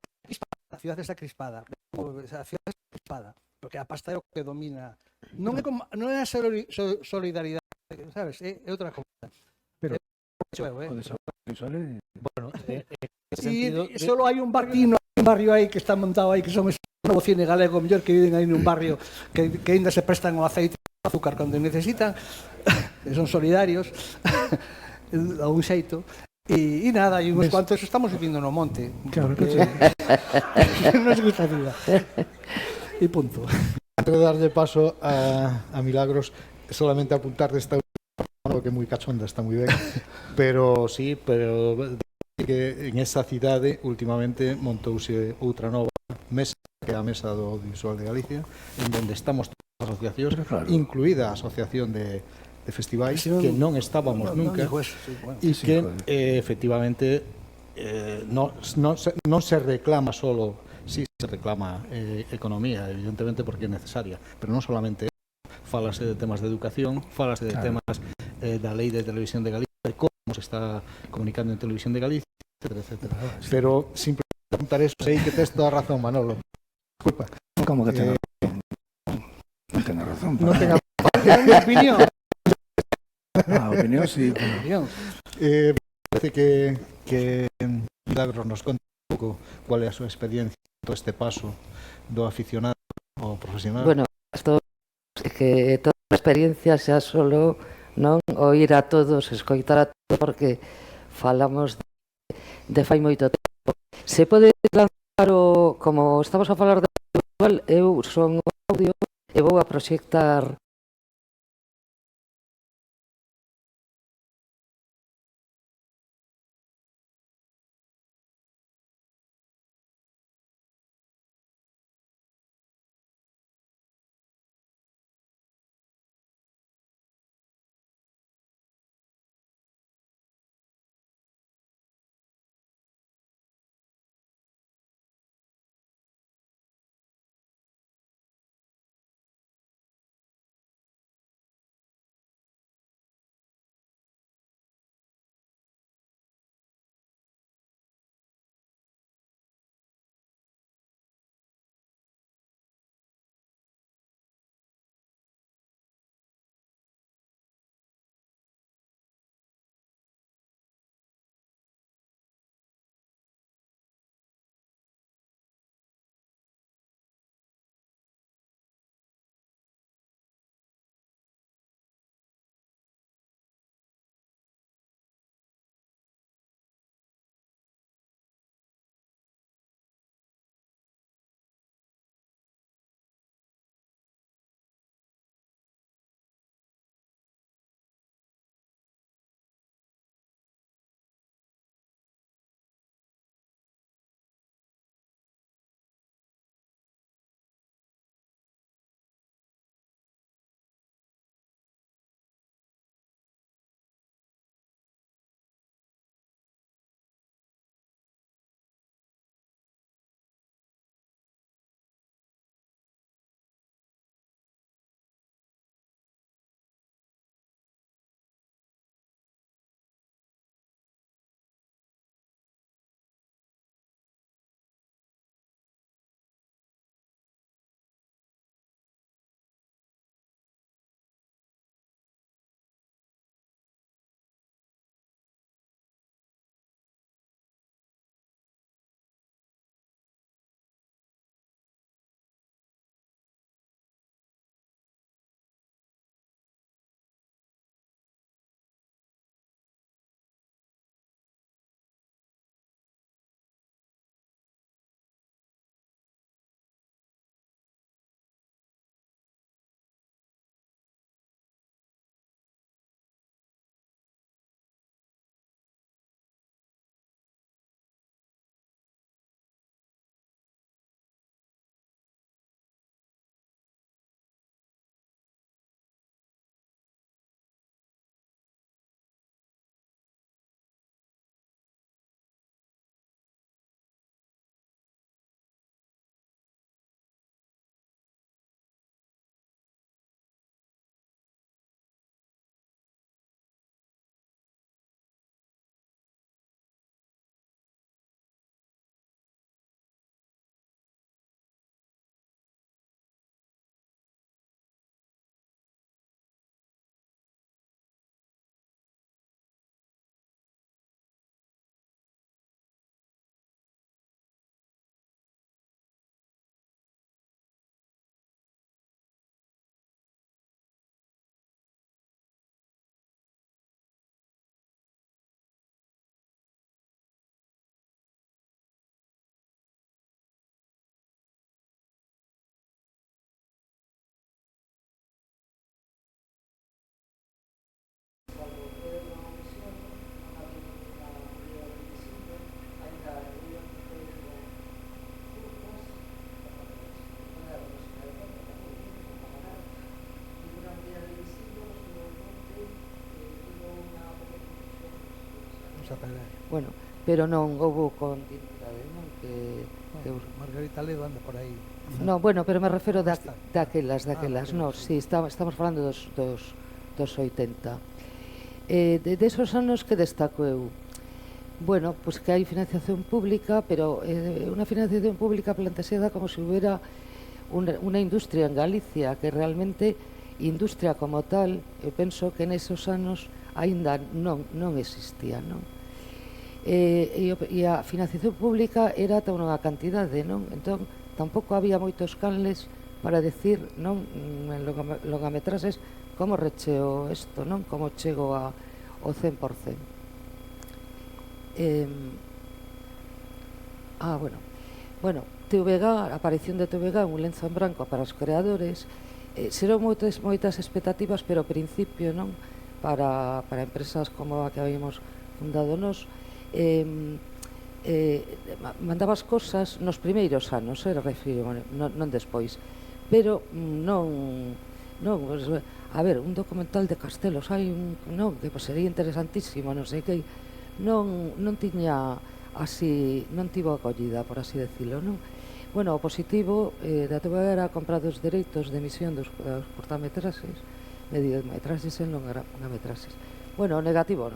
A cidade está crispada. A cidade está crispada. Porque a pasta é o que domina. Non é a solidaridade, sabes? É outra cousa.
Pero
o
desarrollo visual é...
Bueno,
E solo hai un barrio aí que está montado aí que son ese novo cine galego mellor que viven aí nun barrio que ainda se prestan o aceite e o azúcar cando necesitan, que son solidarios a un xeito. E nada, e uns cuantos estamos vivindo no monte.
Claro,
que nos gustaría. E punto.
Antes de darlle paso a Milagros, solamente apuntar desta que é moi cachonda, está moi ben, pero sí, pero que en esa cidade últimamente montouse outra nova mesa, que é a Mesa do Audiovisual de Galicia, en donde estamos todas as asociacións,
claro,
incluída a Asociación de Festivais,
Sí,
que non estábamos nunca, e que efectivamente non se reclama solo, sí se reclama economía, evidentemente, porque é necesaria, pero non solamente falase de temas de educación, falase de temas da Lei de Televisión de Galicia, de como se está comunicando en Televisión de Galicia, etcétera, etcétera. Pero simplemente apuntar eso, sei que tes toda a razón, Manolo. Disculpa.
Como que ten razón? Non ten razón.
Non ten a
opinión.
Opinión, sí.
Parece que Milagros nos conta un pouco cual é a súa experiencia todo este paso do aficionado ao profesional.
Bueno, isto é que toda a experiencia xa solo non oír a todos, escoitar a todos, porque falamos de fai moito tempo. Se pode lanzar como estamos a falar de visual, eu son audio e vou a proxectar Bueno, pero non houve continuidade, non? Que
Margarita Ledo anda por aí.
no, bueno, pero me refiro
Bastante.
daquelas, no, sí, estamos falando dos 80. Desos anos que destaco eu? Bueno, pues que hai financiación pública, pero unha financiación pública planteada como se hubiera unha industria en Galicia, que realmente industria como tal, eu penso que nesos anos aínda non existía, non? E a financiación pública era toda unha cantidade, non? Entón, tampouco había moitos canles para decir, non, en longametraxes, como recheo isto, non? Como chego ao 100%. Bueno, TVG, a aparición de TVG, un lenzo en branco para os creadores, xerou moitas expectativas, pero ao principio, non? Para empresas como a que habíamos fundado nos, mandabas cosas nos primeiros anos, refiro, non despois, pero non, a ver, un documental de Castelos, hai non, que sería interesantísimo, non sei que, non tiña así, non tivo acollida, por así decirlo, non? Bueno, o positivo da TVG era comprar os dereitos de emisión dos cortametraxes, mediometraxes e longametraxes. Bueno, o negativo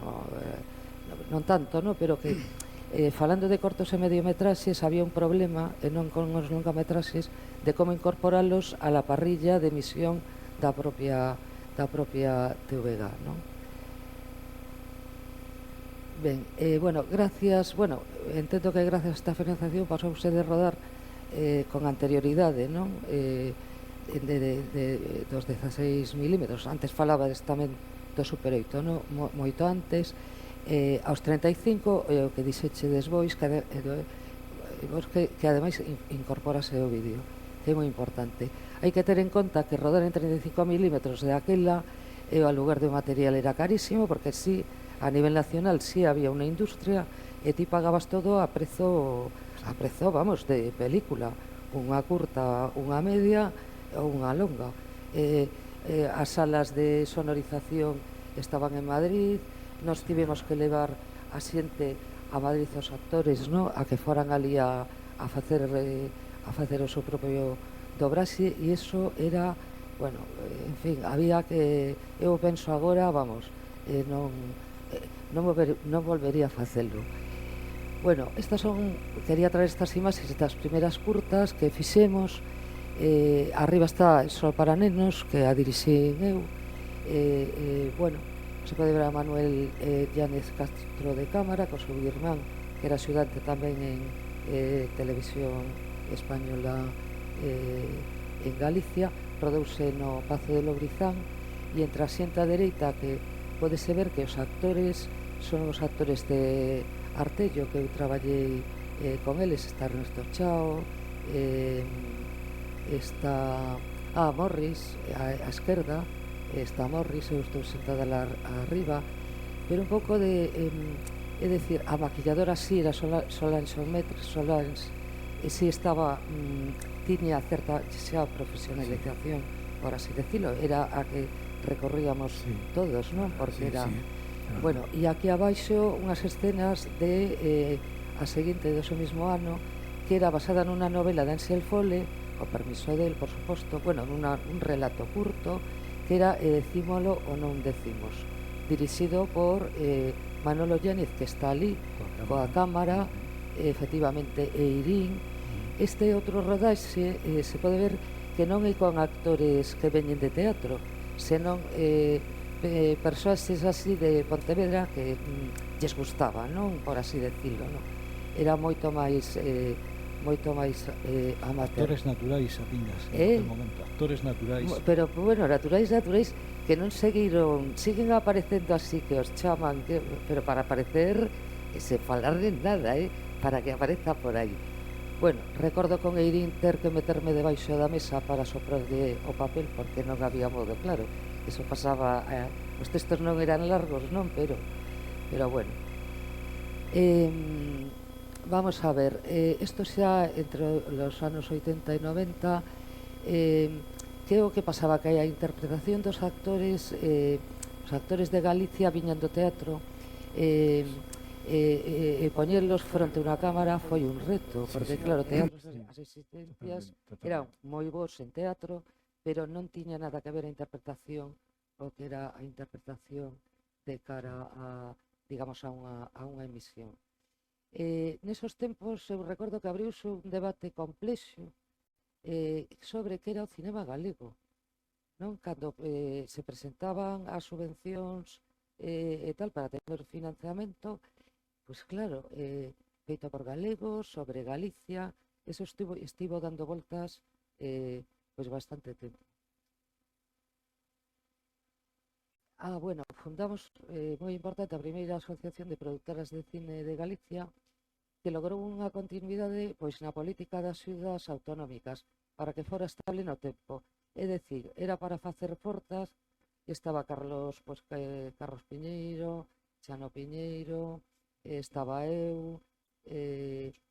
non tanto, no? Pero que falando de cortos e mediometraxes había un problema, e non con os longametraxes, de como incorporalos a la parrilla de emisión da propia TVG, non? Ben, bueno, entendo que gracias a esta financiación pasouse de rodar con anterioridade, non? Dos 16 milímetros. Antes falaba tamén do Super 8, non? Moito antes. Aos 35, o que dixeche despois, que ademais incorporase o vídeo, que é moi importante. Hai que ter en conta que rodar en 35 milímetros de aquela e o aluguer de material era carísimo, porque sí, a nivel nacional sí había unha industria e ti pagabas todo a prezo, vamos, de película, unha curta, unha media ou unha longa. As salas de sonorización estaban en Madrid, nos tivemos que levar a xente a Madrid os actores, no? A que foran ali a facer o seu propio dobraxe, e iso era, bueno, en fin, había que, eu penso agora, vamos, non volvería a facelo. Bueno, quería traer estas imaxes das primeiras curtas que fixemos. Arriba está Sol para nenos, que a dirixín eu. Bueno, se pode ver a Manuel Llanes Castro de cámara, co seu irmán, que era axudante tamén en televisión española en Galicia. Rodouse no Pazo de Lobrizán, e entre a xente a dereita, que podese ver que os actores son os actores de Artello, que eu traballei con eles. Está Ernesto Chao, está Morris á esquerda, está Morris, eu estou sentada arriba, pero un pouco de, é dicir, a maquilladora sí era Solange e sí estaba, tiña certa xa profesionalización, por así decirlo, era a que recorríamos todos, non? Porque era, bueno, e aquí abaixo unhas escenas de a seguinte do seu mismo ano, que era basada nunha novela de Ansel Fole, o permiso del, por suposto, bueno, un relato curto, que era Decímolo ou non decimos, dirixido por Manolo Llanes, que está ali coa cámara, efectivamente, e Irín. Este outro rodaxe se pode ver que non é con actores que veñen de teatro, senón persoaxes así de Pontevedra que lles gustaba, non? Por así decirlo, non? Era moito máis amateur.
Actores naturais, apiñas, no momento. Actores naturais.
Pero, bueno, naturais, que non seguiron, siguen aparecendo así, que os chaman, pero para aparecer, se falar de nada, para que apareza por aí. Bueno, recordo con Eirín ter que meterme debaixo da mesa para soprarlle o papel, porque non había modo, claro. Eso pasaba, os textos non eran largos, non, pero bueno. Vamos a ver, isto xa entre os anos 80 e 90, que é o que pasaba, que a interpretación dos actores, os actores de Galicia viñan do teatro, poñelos fronte a unha cámara foi un reto,
Sí,
porque
sí.
claro, teatros,
Sí.
as existencias
Totalmente,
eran
totalmente.
moi bons en teatro, pero non tiña nada que ver a interpretación o que era a interpretación de cara a, digamos, a unha emisión. Nesos tempos eu recordo que abriuse un debate complexo sobre que era o cinema galego, non? Cando se presentaban as subvencións e tal para ter financiamento, pois claro, feito por galegos, sobre Galicia, eso estivo dando voltas pois bastante tempo. Bueno, fundamos, moi importante, a primeira asociación de produtoras de cine de Galicia, que logrou unha continuidade pois na política das axudas autonómicas para que fora estable no tempo. É dicir, era para facer portas, estaba Carlos Piñeiro, Chano Piñeiro, estaba eu,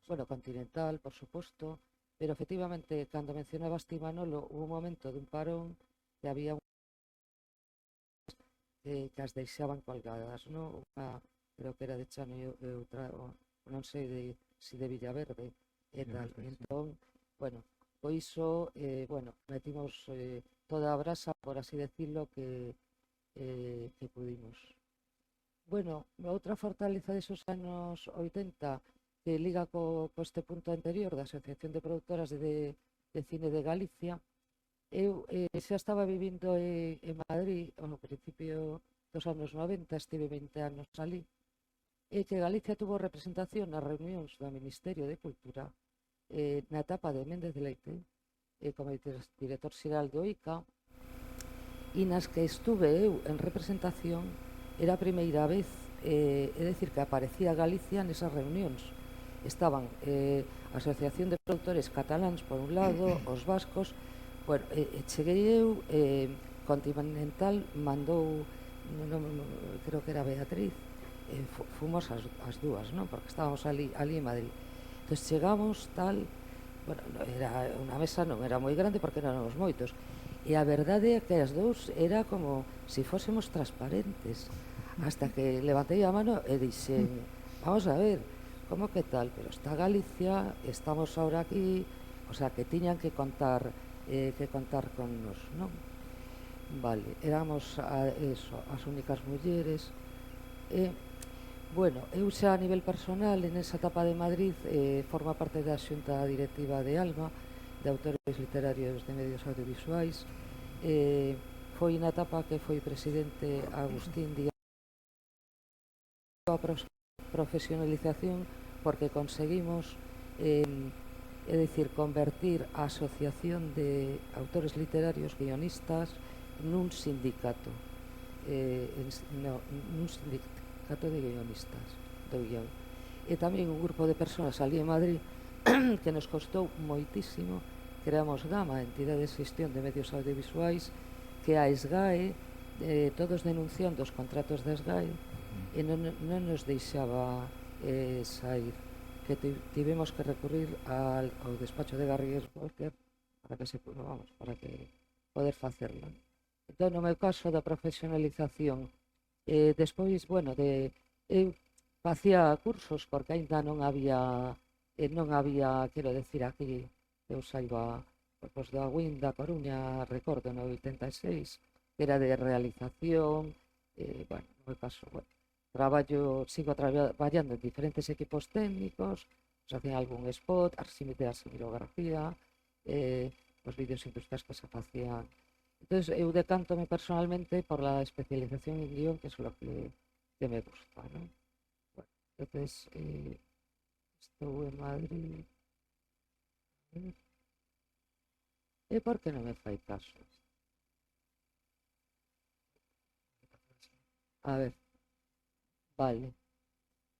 bueno, Continental, por suposto, pero efectivamente, cando mencionabas ti, Manolo, hubo un momento dun parón que había que as deixaban colgadas, non? Creo que era de Chano e outra, non sei se de Villaverde e tal. Entón, bueno, pois iso, bueno, metimos toda a brasa, por así decirlo, que pudimos. Bueno, outra fortaleza desos anos 80 que liga co este punto anterior da Asociación de Produtoras de Cine de Galicia, eu xa estaba vivindo en Madrid ao principio dos anos 90, estive 20 anos ali, e que Galicia tuvo representación nas reunións do Ministerio de Cultura na etapa de Méndez de Leite, como director xeral do ICA, e nas que estuve eu en representación era a primeira vez, é dicir, que aparecía Galicia nesas reunións. Estaban a Asociación de Produtores Cataláns por un lado, os vascos, bueno, cheguei eu, Continental mandou, creo que era Beatriz, fomos as dúas, non? Porque estábamos ali en Madrid. Entón chegamos, tal, bueno, era unha mesa, non era moi grande porque éramos moitos, e a verdade é que as dous era como se fósemos transparentes, hasta que levantei a mano e dixen, vamos a ver, como que tal, pero está Galicia, estamos ahora aquí, o sea, que tiñan que contar con nos, non? Vale, éramos as únicas mulleres. Bueno, eu xa a nivel personal, en esa etapa de Madrid, forma parte da xunta directiva de ALMA, de autores literarios de medios audiovisuais. Foi na etapa que foi presidente Agustín Díaz, a profesionalización, porque conseguimos, é dicir, convertir a Asociación de Autores Literarios Guionistas nun sindicato, nun sindicato de guionistas do guión. E tamén un grupo de persoas ali en Madrid que nos costou moitísimo. Creamos GAMA, Entidade de Xestión de Medios Audiovisuais, que a SGAE, todos denunciando os contratos da SGAE, e non nos deixaba sair, que tivemos que recurrir ao despacho de Garrigues Walker para que poder facerla. Entón, no meu caso da profesionalización, despois, bueno, eu facía cursos porque aínda non había, quero decir, aquí eu saiba, pois da UIN da Coruña, recordo, no 86, que era de realización, bueno, no meu caso, bueno, sigo traballando en diferentes equipos técnicos, se hacen algún spot, de asimilografía, os vídeos industriais que se facían. Entón, eu decántome personalmente por la especialización en guión, que é lo que me gusta, ¿no? Bueno, entonces, estou en Madrid. E por que non me fai caso? A ver, vale.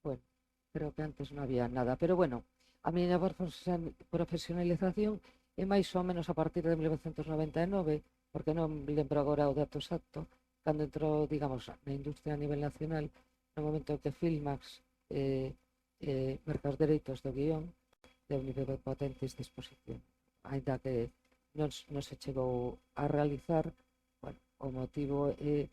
Bueno, creo que antes non había nada, pero bueno, a miña profesionalización é máis ou menos a partir de 1999, porque non lembro agora o dato exacto, cando entrou, digamos, na industria a nivel nacional, no momento que Filmax merca os dereitos do guión de Omnipotentes de exposición. Ainda que non se chegou a realizar, bueno, o motivo é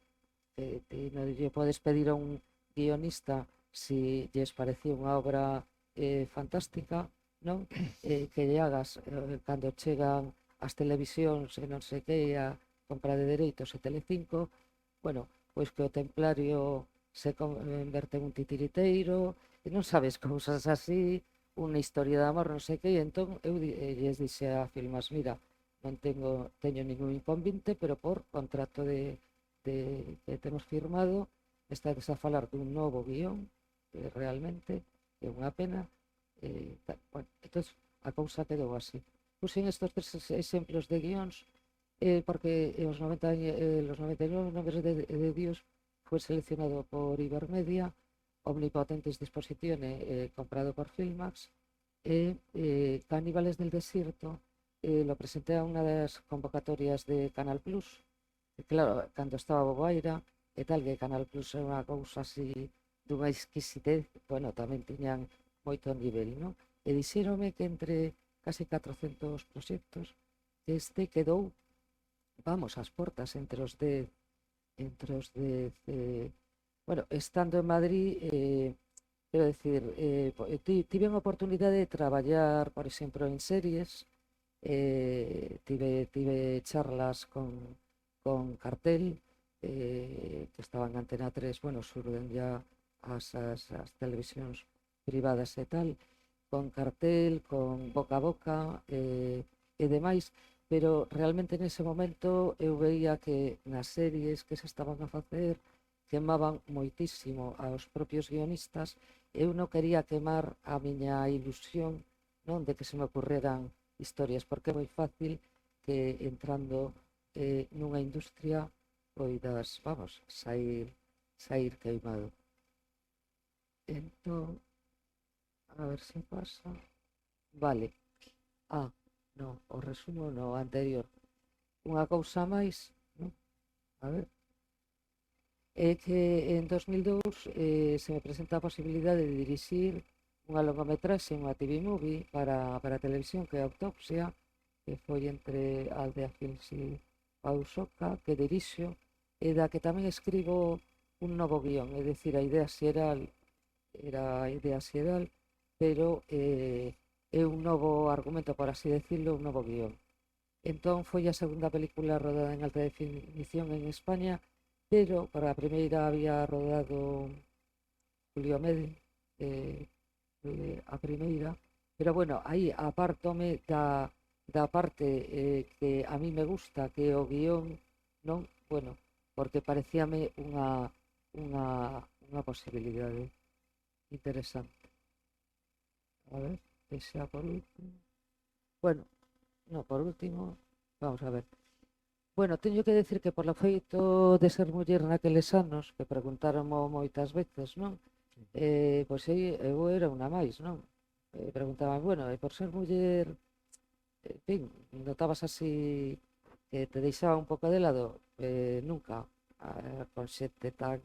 que non lle podes pedir a un guionista si lles parecía unha obra fantástica, non? Que lle hagas cando chegan as televisións e non sei que, a compra de dereitos e Telecinco, bueno, pois que o Templario se converte en un titiriteiro, e non sabes, cousas así, unha historia de amor, non sei que, e entón eu lles dixe a Filmas, mira, non teño ningún inconvinte, pero por contrato que temos firmado, estades a falar dun novo guión, que realmente é unha pena, bueno, entón a cousa quedou así. Puxen estes tres exemplos de guións porque os 99 nombres de Dios foi seleccionado por Ibermedia, Omnipotentes Disposizione comprado por Filmax, e Caníbales del Desierto lo presenté a unha das convocatorias de Canal Plus, e claro, cando estaba Bobaira e tal, que Canal Plus é unha cousa así dunha exquisitez, bueno, tamén tiñan moito nivel, non? E dixérome que entre casi 400 proxectos este quedou, vamos, ás portas entre os 10, bueno, estando en Madrid, quero decir, tive a oportunidade de traballar, por exemplo, en series, tive charlas con Cartel, que estaban en Antena 3, bueno, xurden ya as televisións privadas e tal, con Cartel, con Boca a Boca e demais, pero realmente nese momento eu veía que nas series que se estaban a facer quemaban moitísimo aos propios guionistas. Eu non quería quemar a miña ilusión, non, de que se me ocurreran historias, porque é moi fácil que entrando nunha industria poidas, vamos, sair queimado. Entón, a ver se pasa. Vale. No, o resumo no anterior. Unha cousa máis, non? A ver. É que en 2002 se me presenta a posibilidade de dirixir unha longometraxe, unha TV movie para a televisión, que é Autopsia, que foi entre Aldea Films e Pausoca, que dirixo, e da que tamén escribo un novo guión, é dicir, a idea xeral era a idea xeral, pero é un novo argumento, por así decirlo, un novo guión. Entón foi a segunda película rodada en alta definición en España, pero para a primeira había rodado Julio Mede, a primeira, pero bueno, aí apártome da parte que a mí me gusta, que o guión, non? Bueno, porque parecíame unha posibilidade interesante. A ver, que xa por último. Bueno, no, por último, vamos a ver. Bueno, teño que decir que por lo feito de ser muller naqueles anos, que preguntaron moitas veces, non? Pois eu era unha máis, non? Preguntaban, bueno, e por ser muller, en fin, notabas así que te deixaba un pouco de lado? Nunca, con xente tan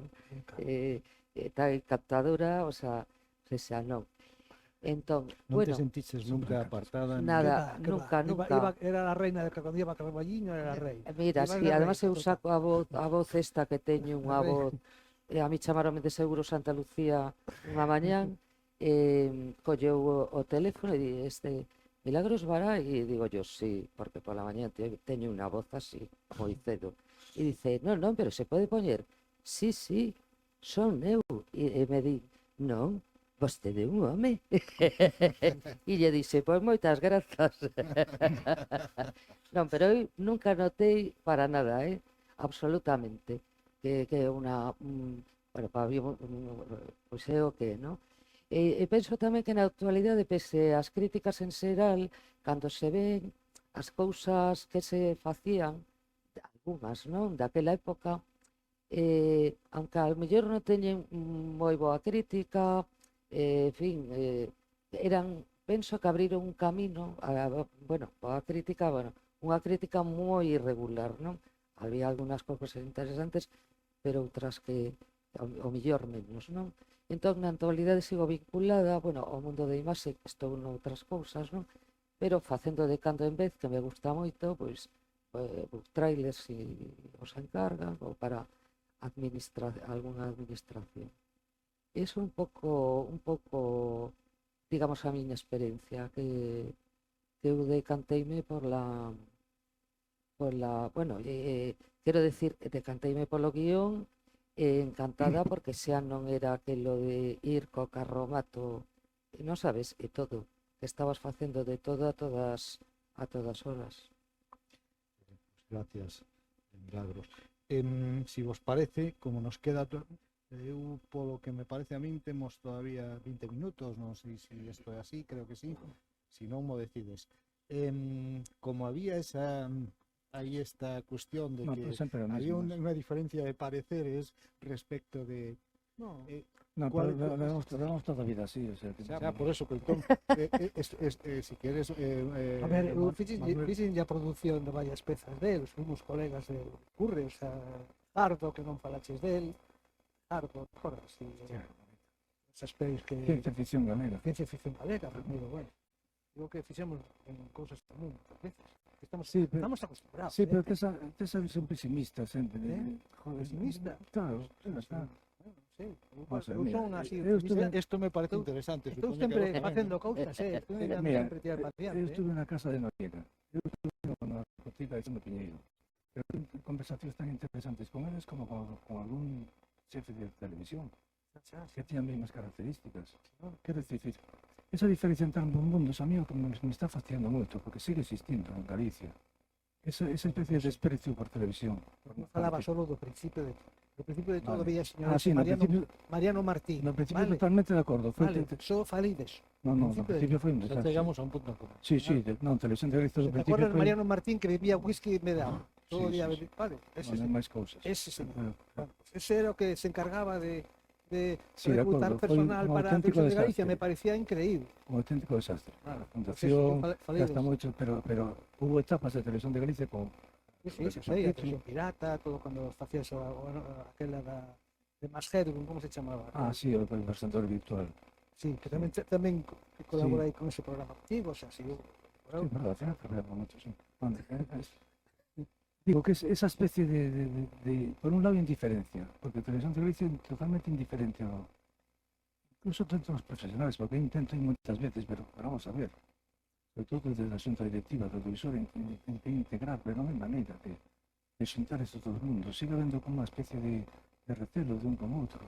captadora, o sea, non. Entón,
Non te
bueno,
sentiches nunca apartada?
nada,
Que va,
nunca.
era a reina de que cando iba a Carballiño era a reina.
Mira,
Iba
si,
a
además
reina,
eu saco a voz esta que teño, unha
A reina.
voz, a mí chamaronme de seguro Santa Lucía unha mañán, colleu o teléfono e di, Milagros Vara, e digo yo, sí, porque pola mañán teño unha voz así, moi cedo. E dice, non, pero se pode poñer, sí, son eu. E me di, non, vostede é un home. E lle dixe, pois moitas grazas. Non, pero eu nunca notei para nada, absolutamente, que é unha, bueno, para mí, pois é o que, non? E penso tamén que na actualidade, pese as críticas en xeral, cando se ven as cousas que se facían, algunhas, non, daquela época, aunque ao mellor non teñen moi boa crítica, en fin, penso que abriron un camino, bueno, boa crítica, bueno, unha crítica moi irregular, non? Había algunhas cousas interesantes, pero outras que ao mellor menos, non? Entón, na actualidade sigo vinculada, bueno, ao mundo da imaxe, estou noutras cousas, non? Pero facendo de cando en vez, que me gusta moito, pois, trailers e os encargan, ou para algunha administración. es un pouco, digamos, a miña experiencia, que eu decanteime bueno, quero decir, decanteime polo guión, encantada porque xa non era aquelo de ir co carro ao mato, non sabes, e todo, que estabas facendo de todo a todas horas.
Gracias, Milagros. Si vos parece, como nos queda eu, polo que me parece a min, temos todavía 20 minutos, non sei se isto é así, creo que sí, si non mo decides. Como había aí esta cuestión de
No,
que
pero sempre o
había
mismo.
unha diferencia de pareceres respecto de...
No,
No,
¿cuál-
pero lo vemos toda a vida así, o sea, que
Xa, por eso que entón, si queres...
a ver, eu fixen a produción de varias pezas del, somos colegas del Curre, o sea, Jardo, que non falaches del, Jardo, acordas, si, esas pelis que...
ciencia ficción galega.
Ciencia ficción galega, primeiro, bueno. Digo que fixemos en cousas tamén, muchas veces.
Sí, pero-
Estamos acostumbrados.
Sí, pero tes a visión pesimista sempre.
Joder, pesimista.
Claro, está.
Sí,
Vamos a ver,
eu
mira,
son así,
eu
optimista.
estuve-
Isto me parece
Estou-
interesante.
Estou
supoño que
sempre
vos tamén.
facendo cousas, estou intentando
Mira,
sempre tirar para
eu
adiante.
estuve na casa de Noriega. Eu estuve na botica de São Piñeiro. Pero tuve conversacións tan interesantes con eles como con algún chefe de televisión que tiñan mesmas características. Quero dicir, esa diferencia entre ambos mundos a mí o que me está fastidiando moito, porque sigue existindo en Galicia. Esa especie de desprecio por televisión.
Non falaba solo do principio de todo,
Vale.
veía señor
Sí, no principio,
Mariano Martín.
no principio
vale,
totalmente de acordo.
vale, só falei deso.
No, no
principio
principio foi un
Xa
desastre.
chegamos a un punto en común.
Sí, sí, non, televisión de Galicia do
¿Te
principio
acuerdas de
foi...
Mariano Martín que bebía whisky e medaba? Todo o
Sí,
día
sí,
bebía, vale, ese,
Non, máis cousas.
ese señor.
Pero-
Bueno, pues ese era o que se encargaba de
Sí, de
reclutar
acordo, foi
personal
un
para a
auténtico
televisión de Galicia,
desastre.
me parecía increíble.
Un auténtico desastre.
Claro,
A
pues
fundación
falei
gasta
deso.
moito, pero hubo etapas de televisión de Galicia con...
Sí, se sei, a televisión pirata, todo cando facías aquela de Masheru, como se chamaba?
Ah, sí, o presentador virtual.
Sí, que tamén colaborei con ese programa contigo, o sea, si eu...
Sí, verdad, tiene que ver con mucho, sí. Bueno, digo que es esa especie por un lado, indiferencia, porque televisión de Galicia es totalmente indiferente, incluso tanto los profesionales, porque intento ir muchas veces, pero vamos a ver, sobre todo desde la Xunta Directiva do audiovisual, integrar, pero non hai maneira de xuntar esto todo o mundo, sigue habendo como unha especie de recelo de un con outro.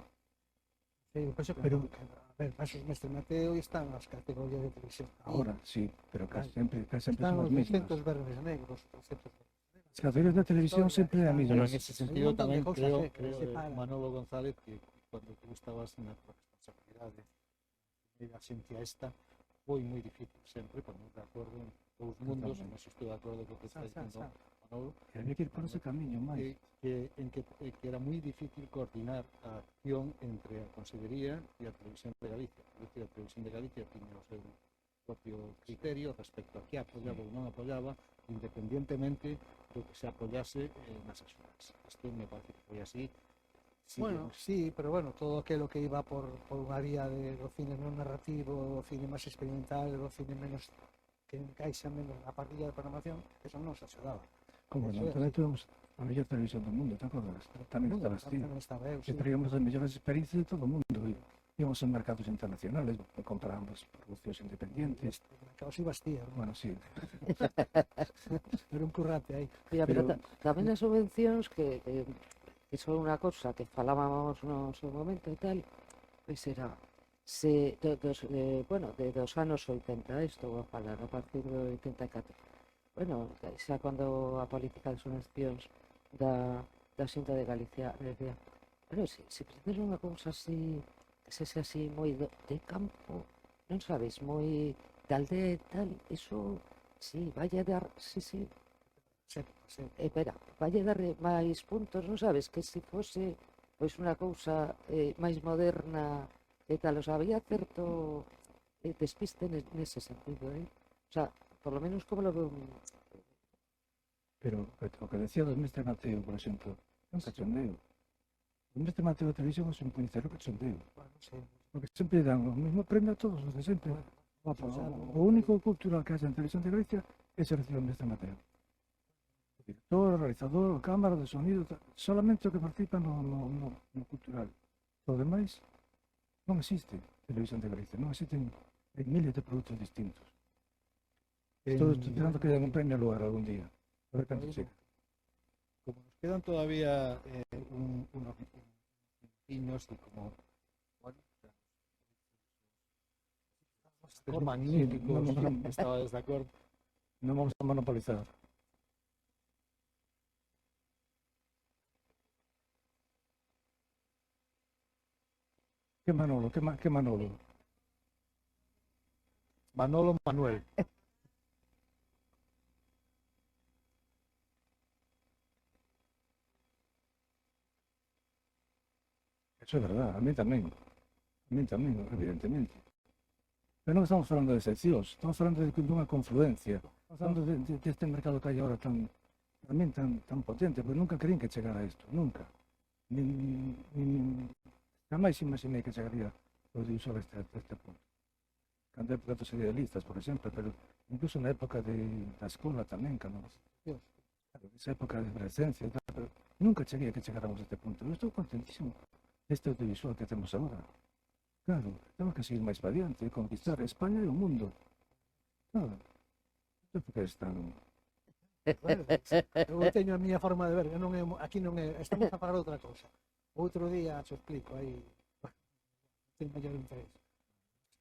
Sí, eu penso que,
Pero-
a ver, pasos Mestre Mateo e están as categorías de televisión.
Ahora, sí, pero casi siempre
Están
son
os
as mismas.
200 verdes negros, 200
As categorías de televisión sempre é a
Pero
misma.
en ese sentido
montón de
tamén
cousas,
creo,
que
creo
separan.
Manolo González, que cuando tú estabas na tua responsabilidade da xencia esta, foi moi difícil sempre poner de acordo en dous mundos,
Totalmente.
non sei se estou de acordo co que está dicindo Manolo,
Que había que ir por ese camiño máis.
que era moi difícil coordinar a acción entre a Consellería e a Televisión de Galicia. É dicir, a Televisión de Galicia tiña o seu propio criterio respecto a que apoyaba ou non apoyaba, independientemente do que se apoyase nas axudas. Isto me parece que foi así.
Bueno, sí, pero bueno, todo aquilo que iba por unha vía do cine non narrativo, do cine máis experimental, do cine menos que encaixa menos na parrilla de programación, eso non se axudaba.
Como
Eso
non,
é
tamén
así.
tuvemos a mellor televisión do mundo, te acordas? Tamén estabas ti.
Tamén estaba eu,
Que
sí.
traíamos as mellores experiencias de todo o mundo. Íbamos en mercados internacionales, comparábamos produccións independientes.
Acabas ibas ti,
Bueno, sí.
era un currante aí.
Mira, pero
Pero-
tamén as subvencións que son unha cousa que falábamos no seu momento e tal, pois era dos anos 80, estou a falar, a partir do 84. Bueno, xa cando a política de subvencións da Xunta de Galicia decía, bueno, se pretende unha cousa así, que sexa así moi de campo, non sabes, moi de aldea e tal, eso, sí, vai a dar, sí, espera, vai a dar máis puntos, non sabes, que se fose pois unha cousa máis moderna e tal, o sea, había certo despiste nese sentido, o sea, por lo menos como lo veo.
Pero o que decía do mestre Mateo, por exemplo, é un cachondeo. O mestre Mateo de televisión é un puñetero cachondeo.
Bueno, sí.
Porque sempre dan o mismo premio a todos os de sempre. O único cultural que hai en televisión de Galicia é se recibe o mestre Mateo. O director, o realizador, o cámara de sonido, solamente o que participa no cultural. O demais, Non existe televisión de Galicia, non existen, hai miles de produtos distintos. Estou esperando que den un premio ao lugar algún día, a ver canto chega.
Como nos quedan todavía unos niños y como bueno, estos magníficos, estabades de acordo.
Non vamos a monopolizar. Que Manolo, que Manolo?
Manolo Manuel.
Eso é verdad, a mí tamén, evidentemente. Pero non estamos falando de excepcións, estamos falando de unha confluencia, estamos falando deste mercado que hai agora tamén tan potente, porque nunca creín que chegara a isto, nunca. Jamais imaginei que chegaría o audiovisual a este punto. Cando época dos idealistas, por exemplo, pero incluso na época da escola tamén, cando esa época de adolescencia, pero nunca cheguei a que chegáramos a este punto. Eu estou contentísimo deste audiovisual que temos agora. Claro, temos que seguir máis para adiante, conquistar España e o mundo. Claro, isto porque están...
Bueno, eu teño a miña forma de ver, que non é, aquí non é, estamos a falar outra cousa. Outro día te explico, aí ten maior interés.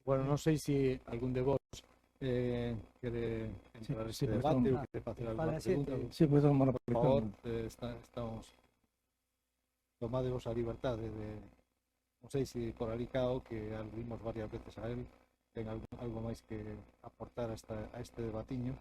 Bueno, non sei se algún de vos quere entrar
Sí,
neste
pues,
debate ou
ah,
quere facer
para
alguna
xente.
pregunta.
Sí, pues estamos
Por favor,
monopolizando.
estamos tomadevos a liberdade de non sei se por ali cao que aludimos varias veces a él ten algo máis que aportar a este debatiño.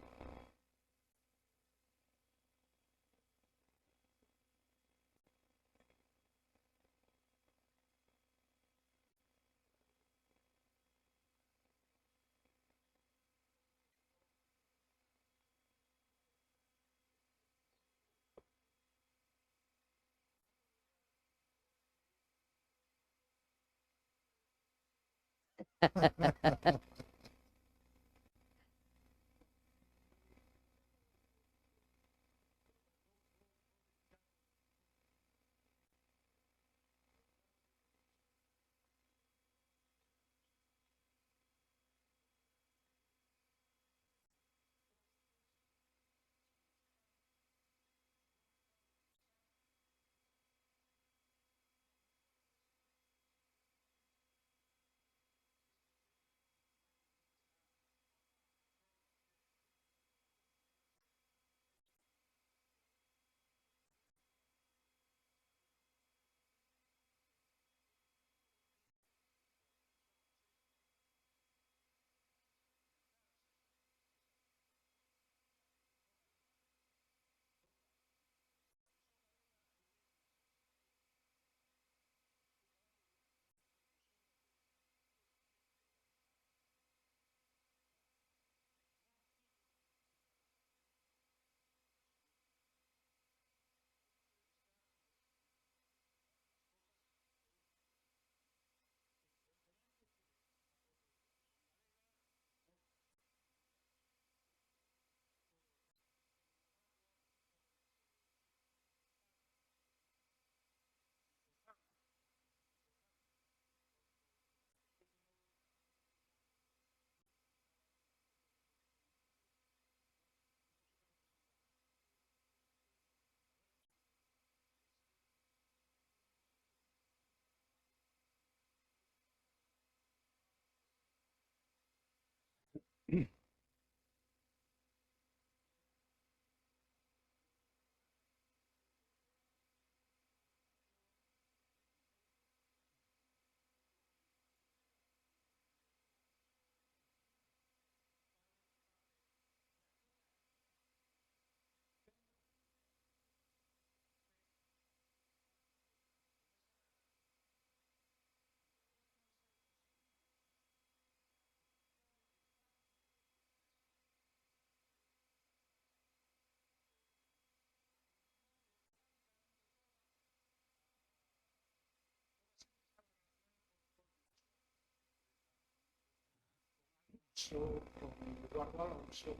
Con Eduardo Alonso,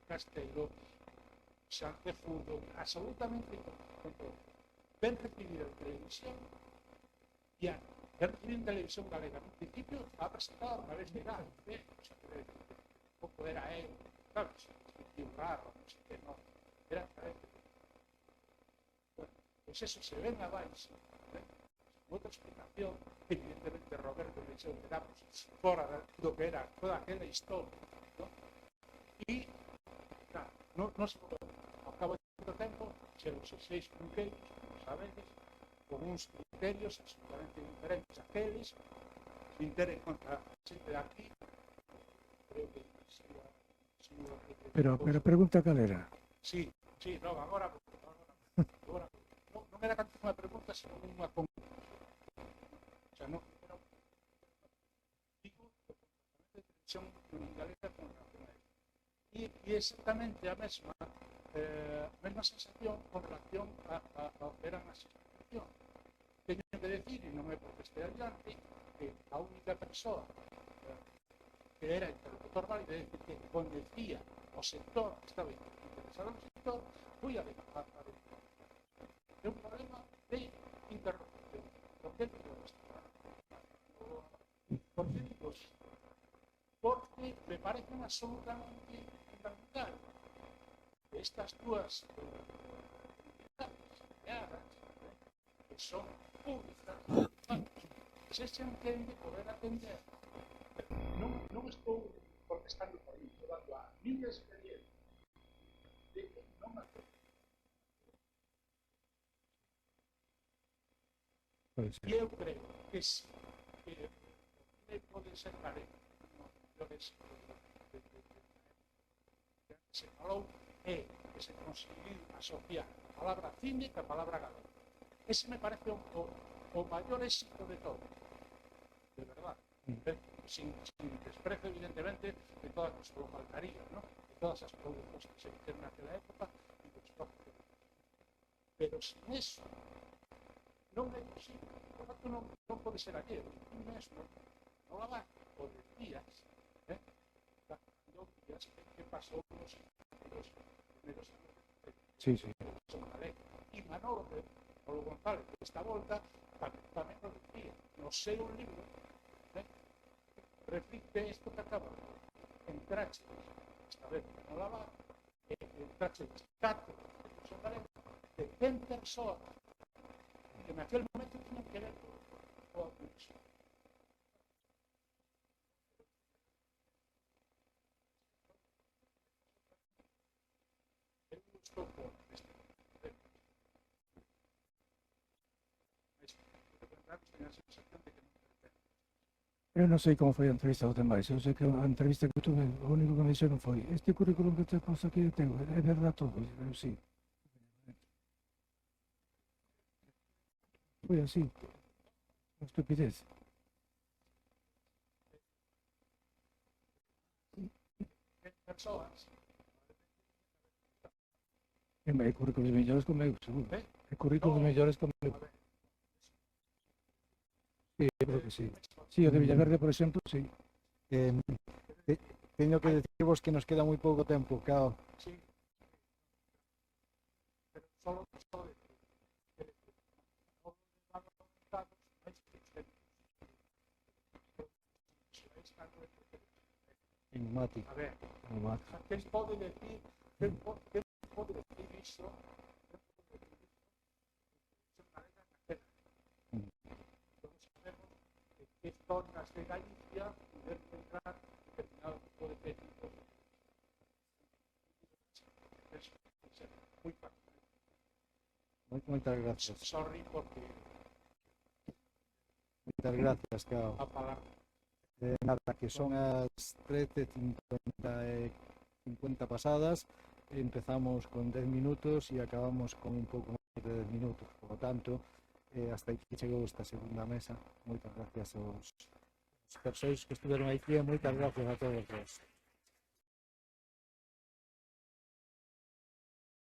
Castelo, Sánchez Fudo, absolutamente todo. Ben recibido en televisión E a Herculín Televisión Galega, no principio, estaba presentado a través de Gal, un pouco era él, sabes, un raro, non sei que, non, era a través de... Bueno, pois eso se ven abaixo, outra explicación, evidentemente Roberto e Leixón quedamos fora do que era toda aquela historia, ¿no? E, claro, non se pode, ao cabo de tanto tempo, se os 6 punqueiros, como sabedes, con uns criterios absolutamente diferentes aqueles, se interen contra a xente de aquí, creo que sería...
Pero a pregunta cal era?
Sí, non, agora non era tanto unha pregunta, senón unha conclusión. O sea, non era digo que a televisión galega con relación a esto. E exactamente a mesma sensación con relación ao que eran as institucións. Teño que decir, e non é porque este adiante, que a única persoa que era interlocutor válido, é dicir, que conocía o sector, que estaba interesado no sector, foi a declarar. É un problema de interlocución. Por que digo isto? Por que digo isto? Porque me parecen absolutamente fundamental estas dúas comunidades que son públicas, se se entende poder atender. Non estou contestando por mí, estou dando a miña experiencia de que non atendo. E eu creo que sí, que pode ser carente, non que se falou é que se conseguiu asociar a palabra cine que a palabra galega. Ese me parece o maior éxito de todo, de verdad. Sin desprecio, evidentemente, de todas as faltarías, ¿no? De todas as productos que se hicieron naquela época e dos propios. Pero sin eso, non é posible. Por tanto, non pode ser aquello. Un mesmo, no la o decías, que pasou nos primeiros anos.
Sí.
E Manolo González, esta volta, tamén lo decía, no seu libro, reflicte isto que acaba. Entrache, esta vez no la va, entrache 4 de 100 persoas que en aquel momento tiñan que ver coa comisión. Eu estou por este
Eu non sei como foi a entrevista aos demais, eu sei que a entrevista que tuve, o único que me dixeron foi este currículum que te pasa aquí é teu, é verdad todo, eu sí. Foi así, unha estupidez.
persoas.
Hai currículos mellores que o meu, seguro. Hai currículos mellores que o meu. Sí, eu creo que sí. Sí, o de Villaverde, por exemplo, sí.
Teño que decirvos que nos queda moi pouco tempo, cao.
Sí. Pero solo
Enigmático.
a ver, quen pode decir iso? Todos sabemos que zonas de Galicia poder encontrar determinado tipo de técnicos. Moi fácil.
Moitas gracias.
Sorry porque
Moitas gracias, cao.
a palabra.
Nada, que son as 13:50 pasadas. Empezamos con 10 minutos e acabamos con un pouco máis de 10 minutos. Por lo tanto, hasta aquí chegou esta segunda mesa. Moitas gracias aos persoas que estiveron aquí e moitas gracias a todos vos.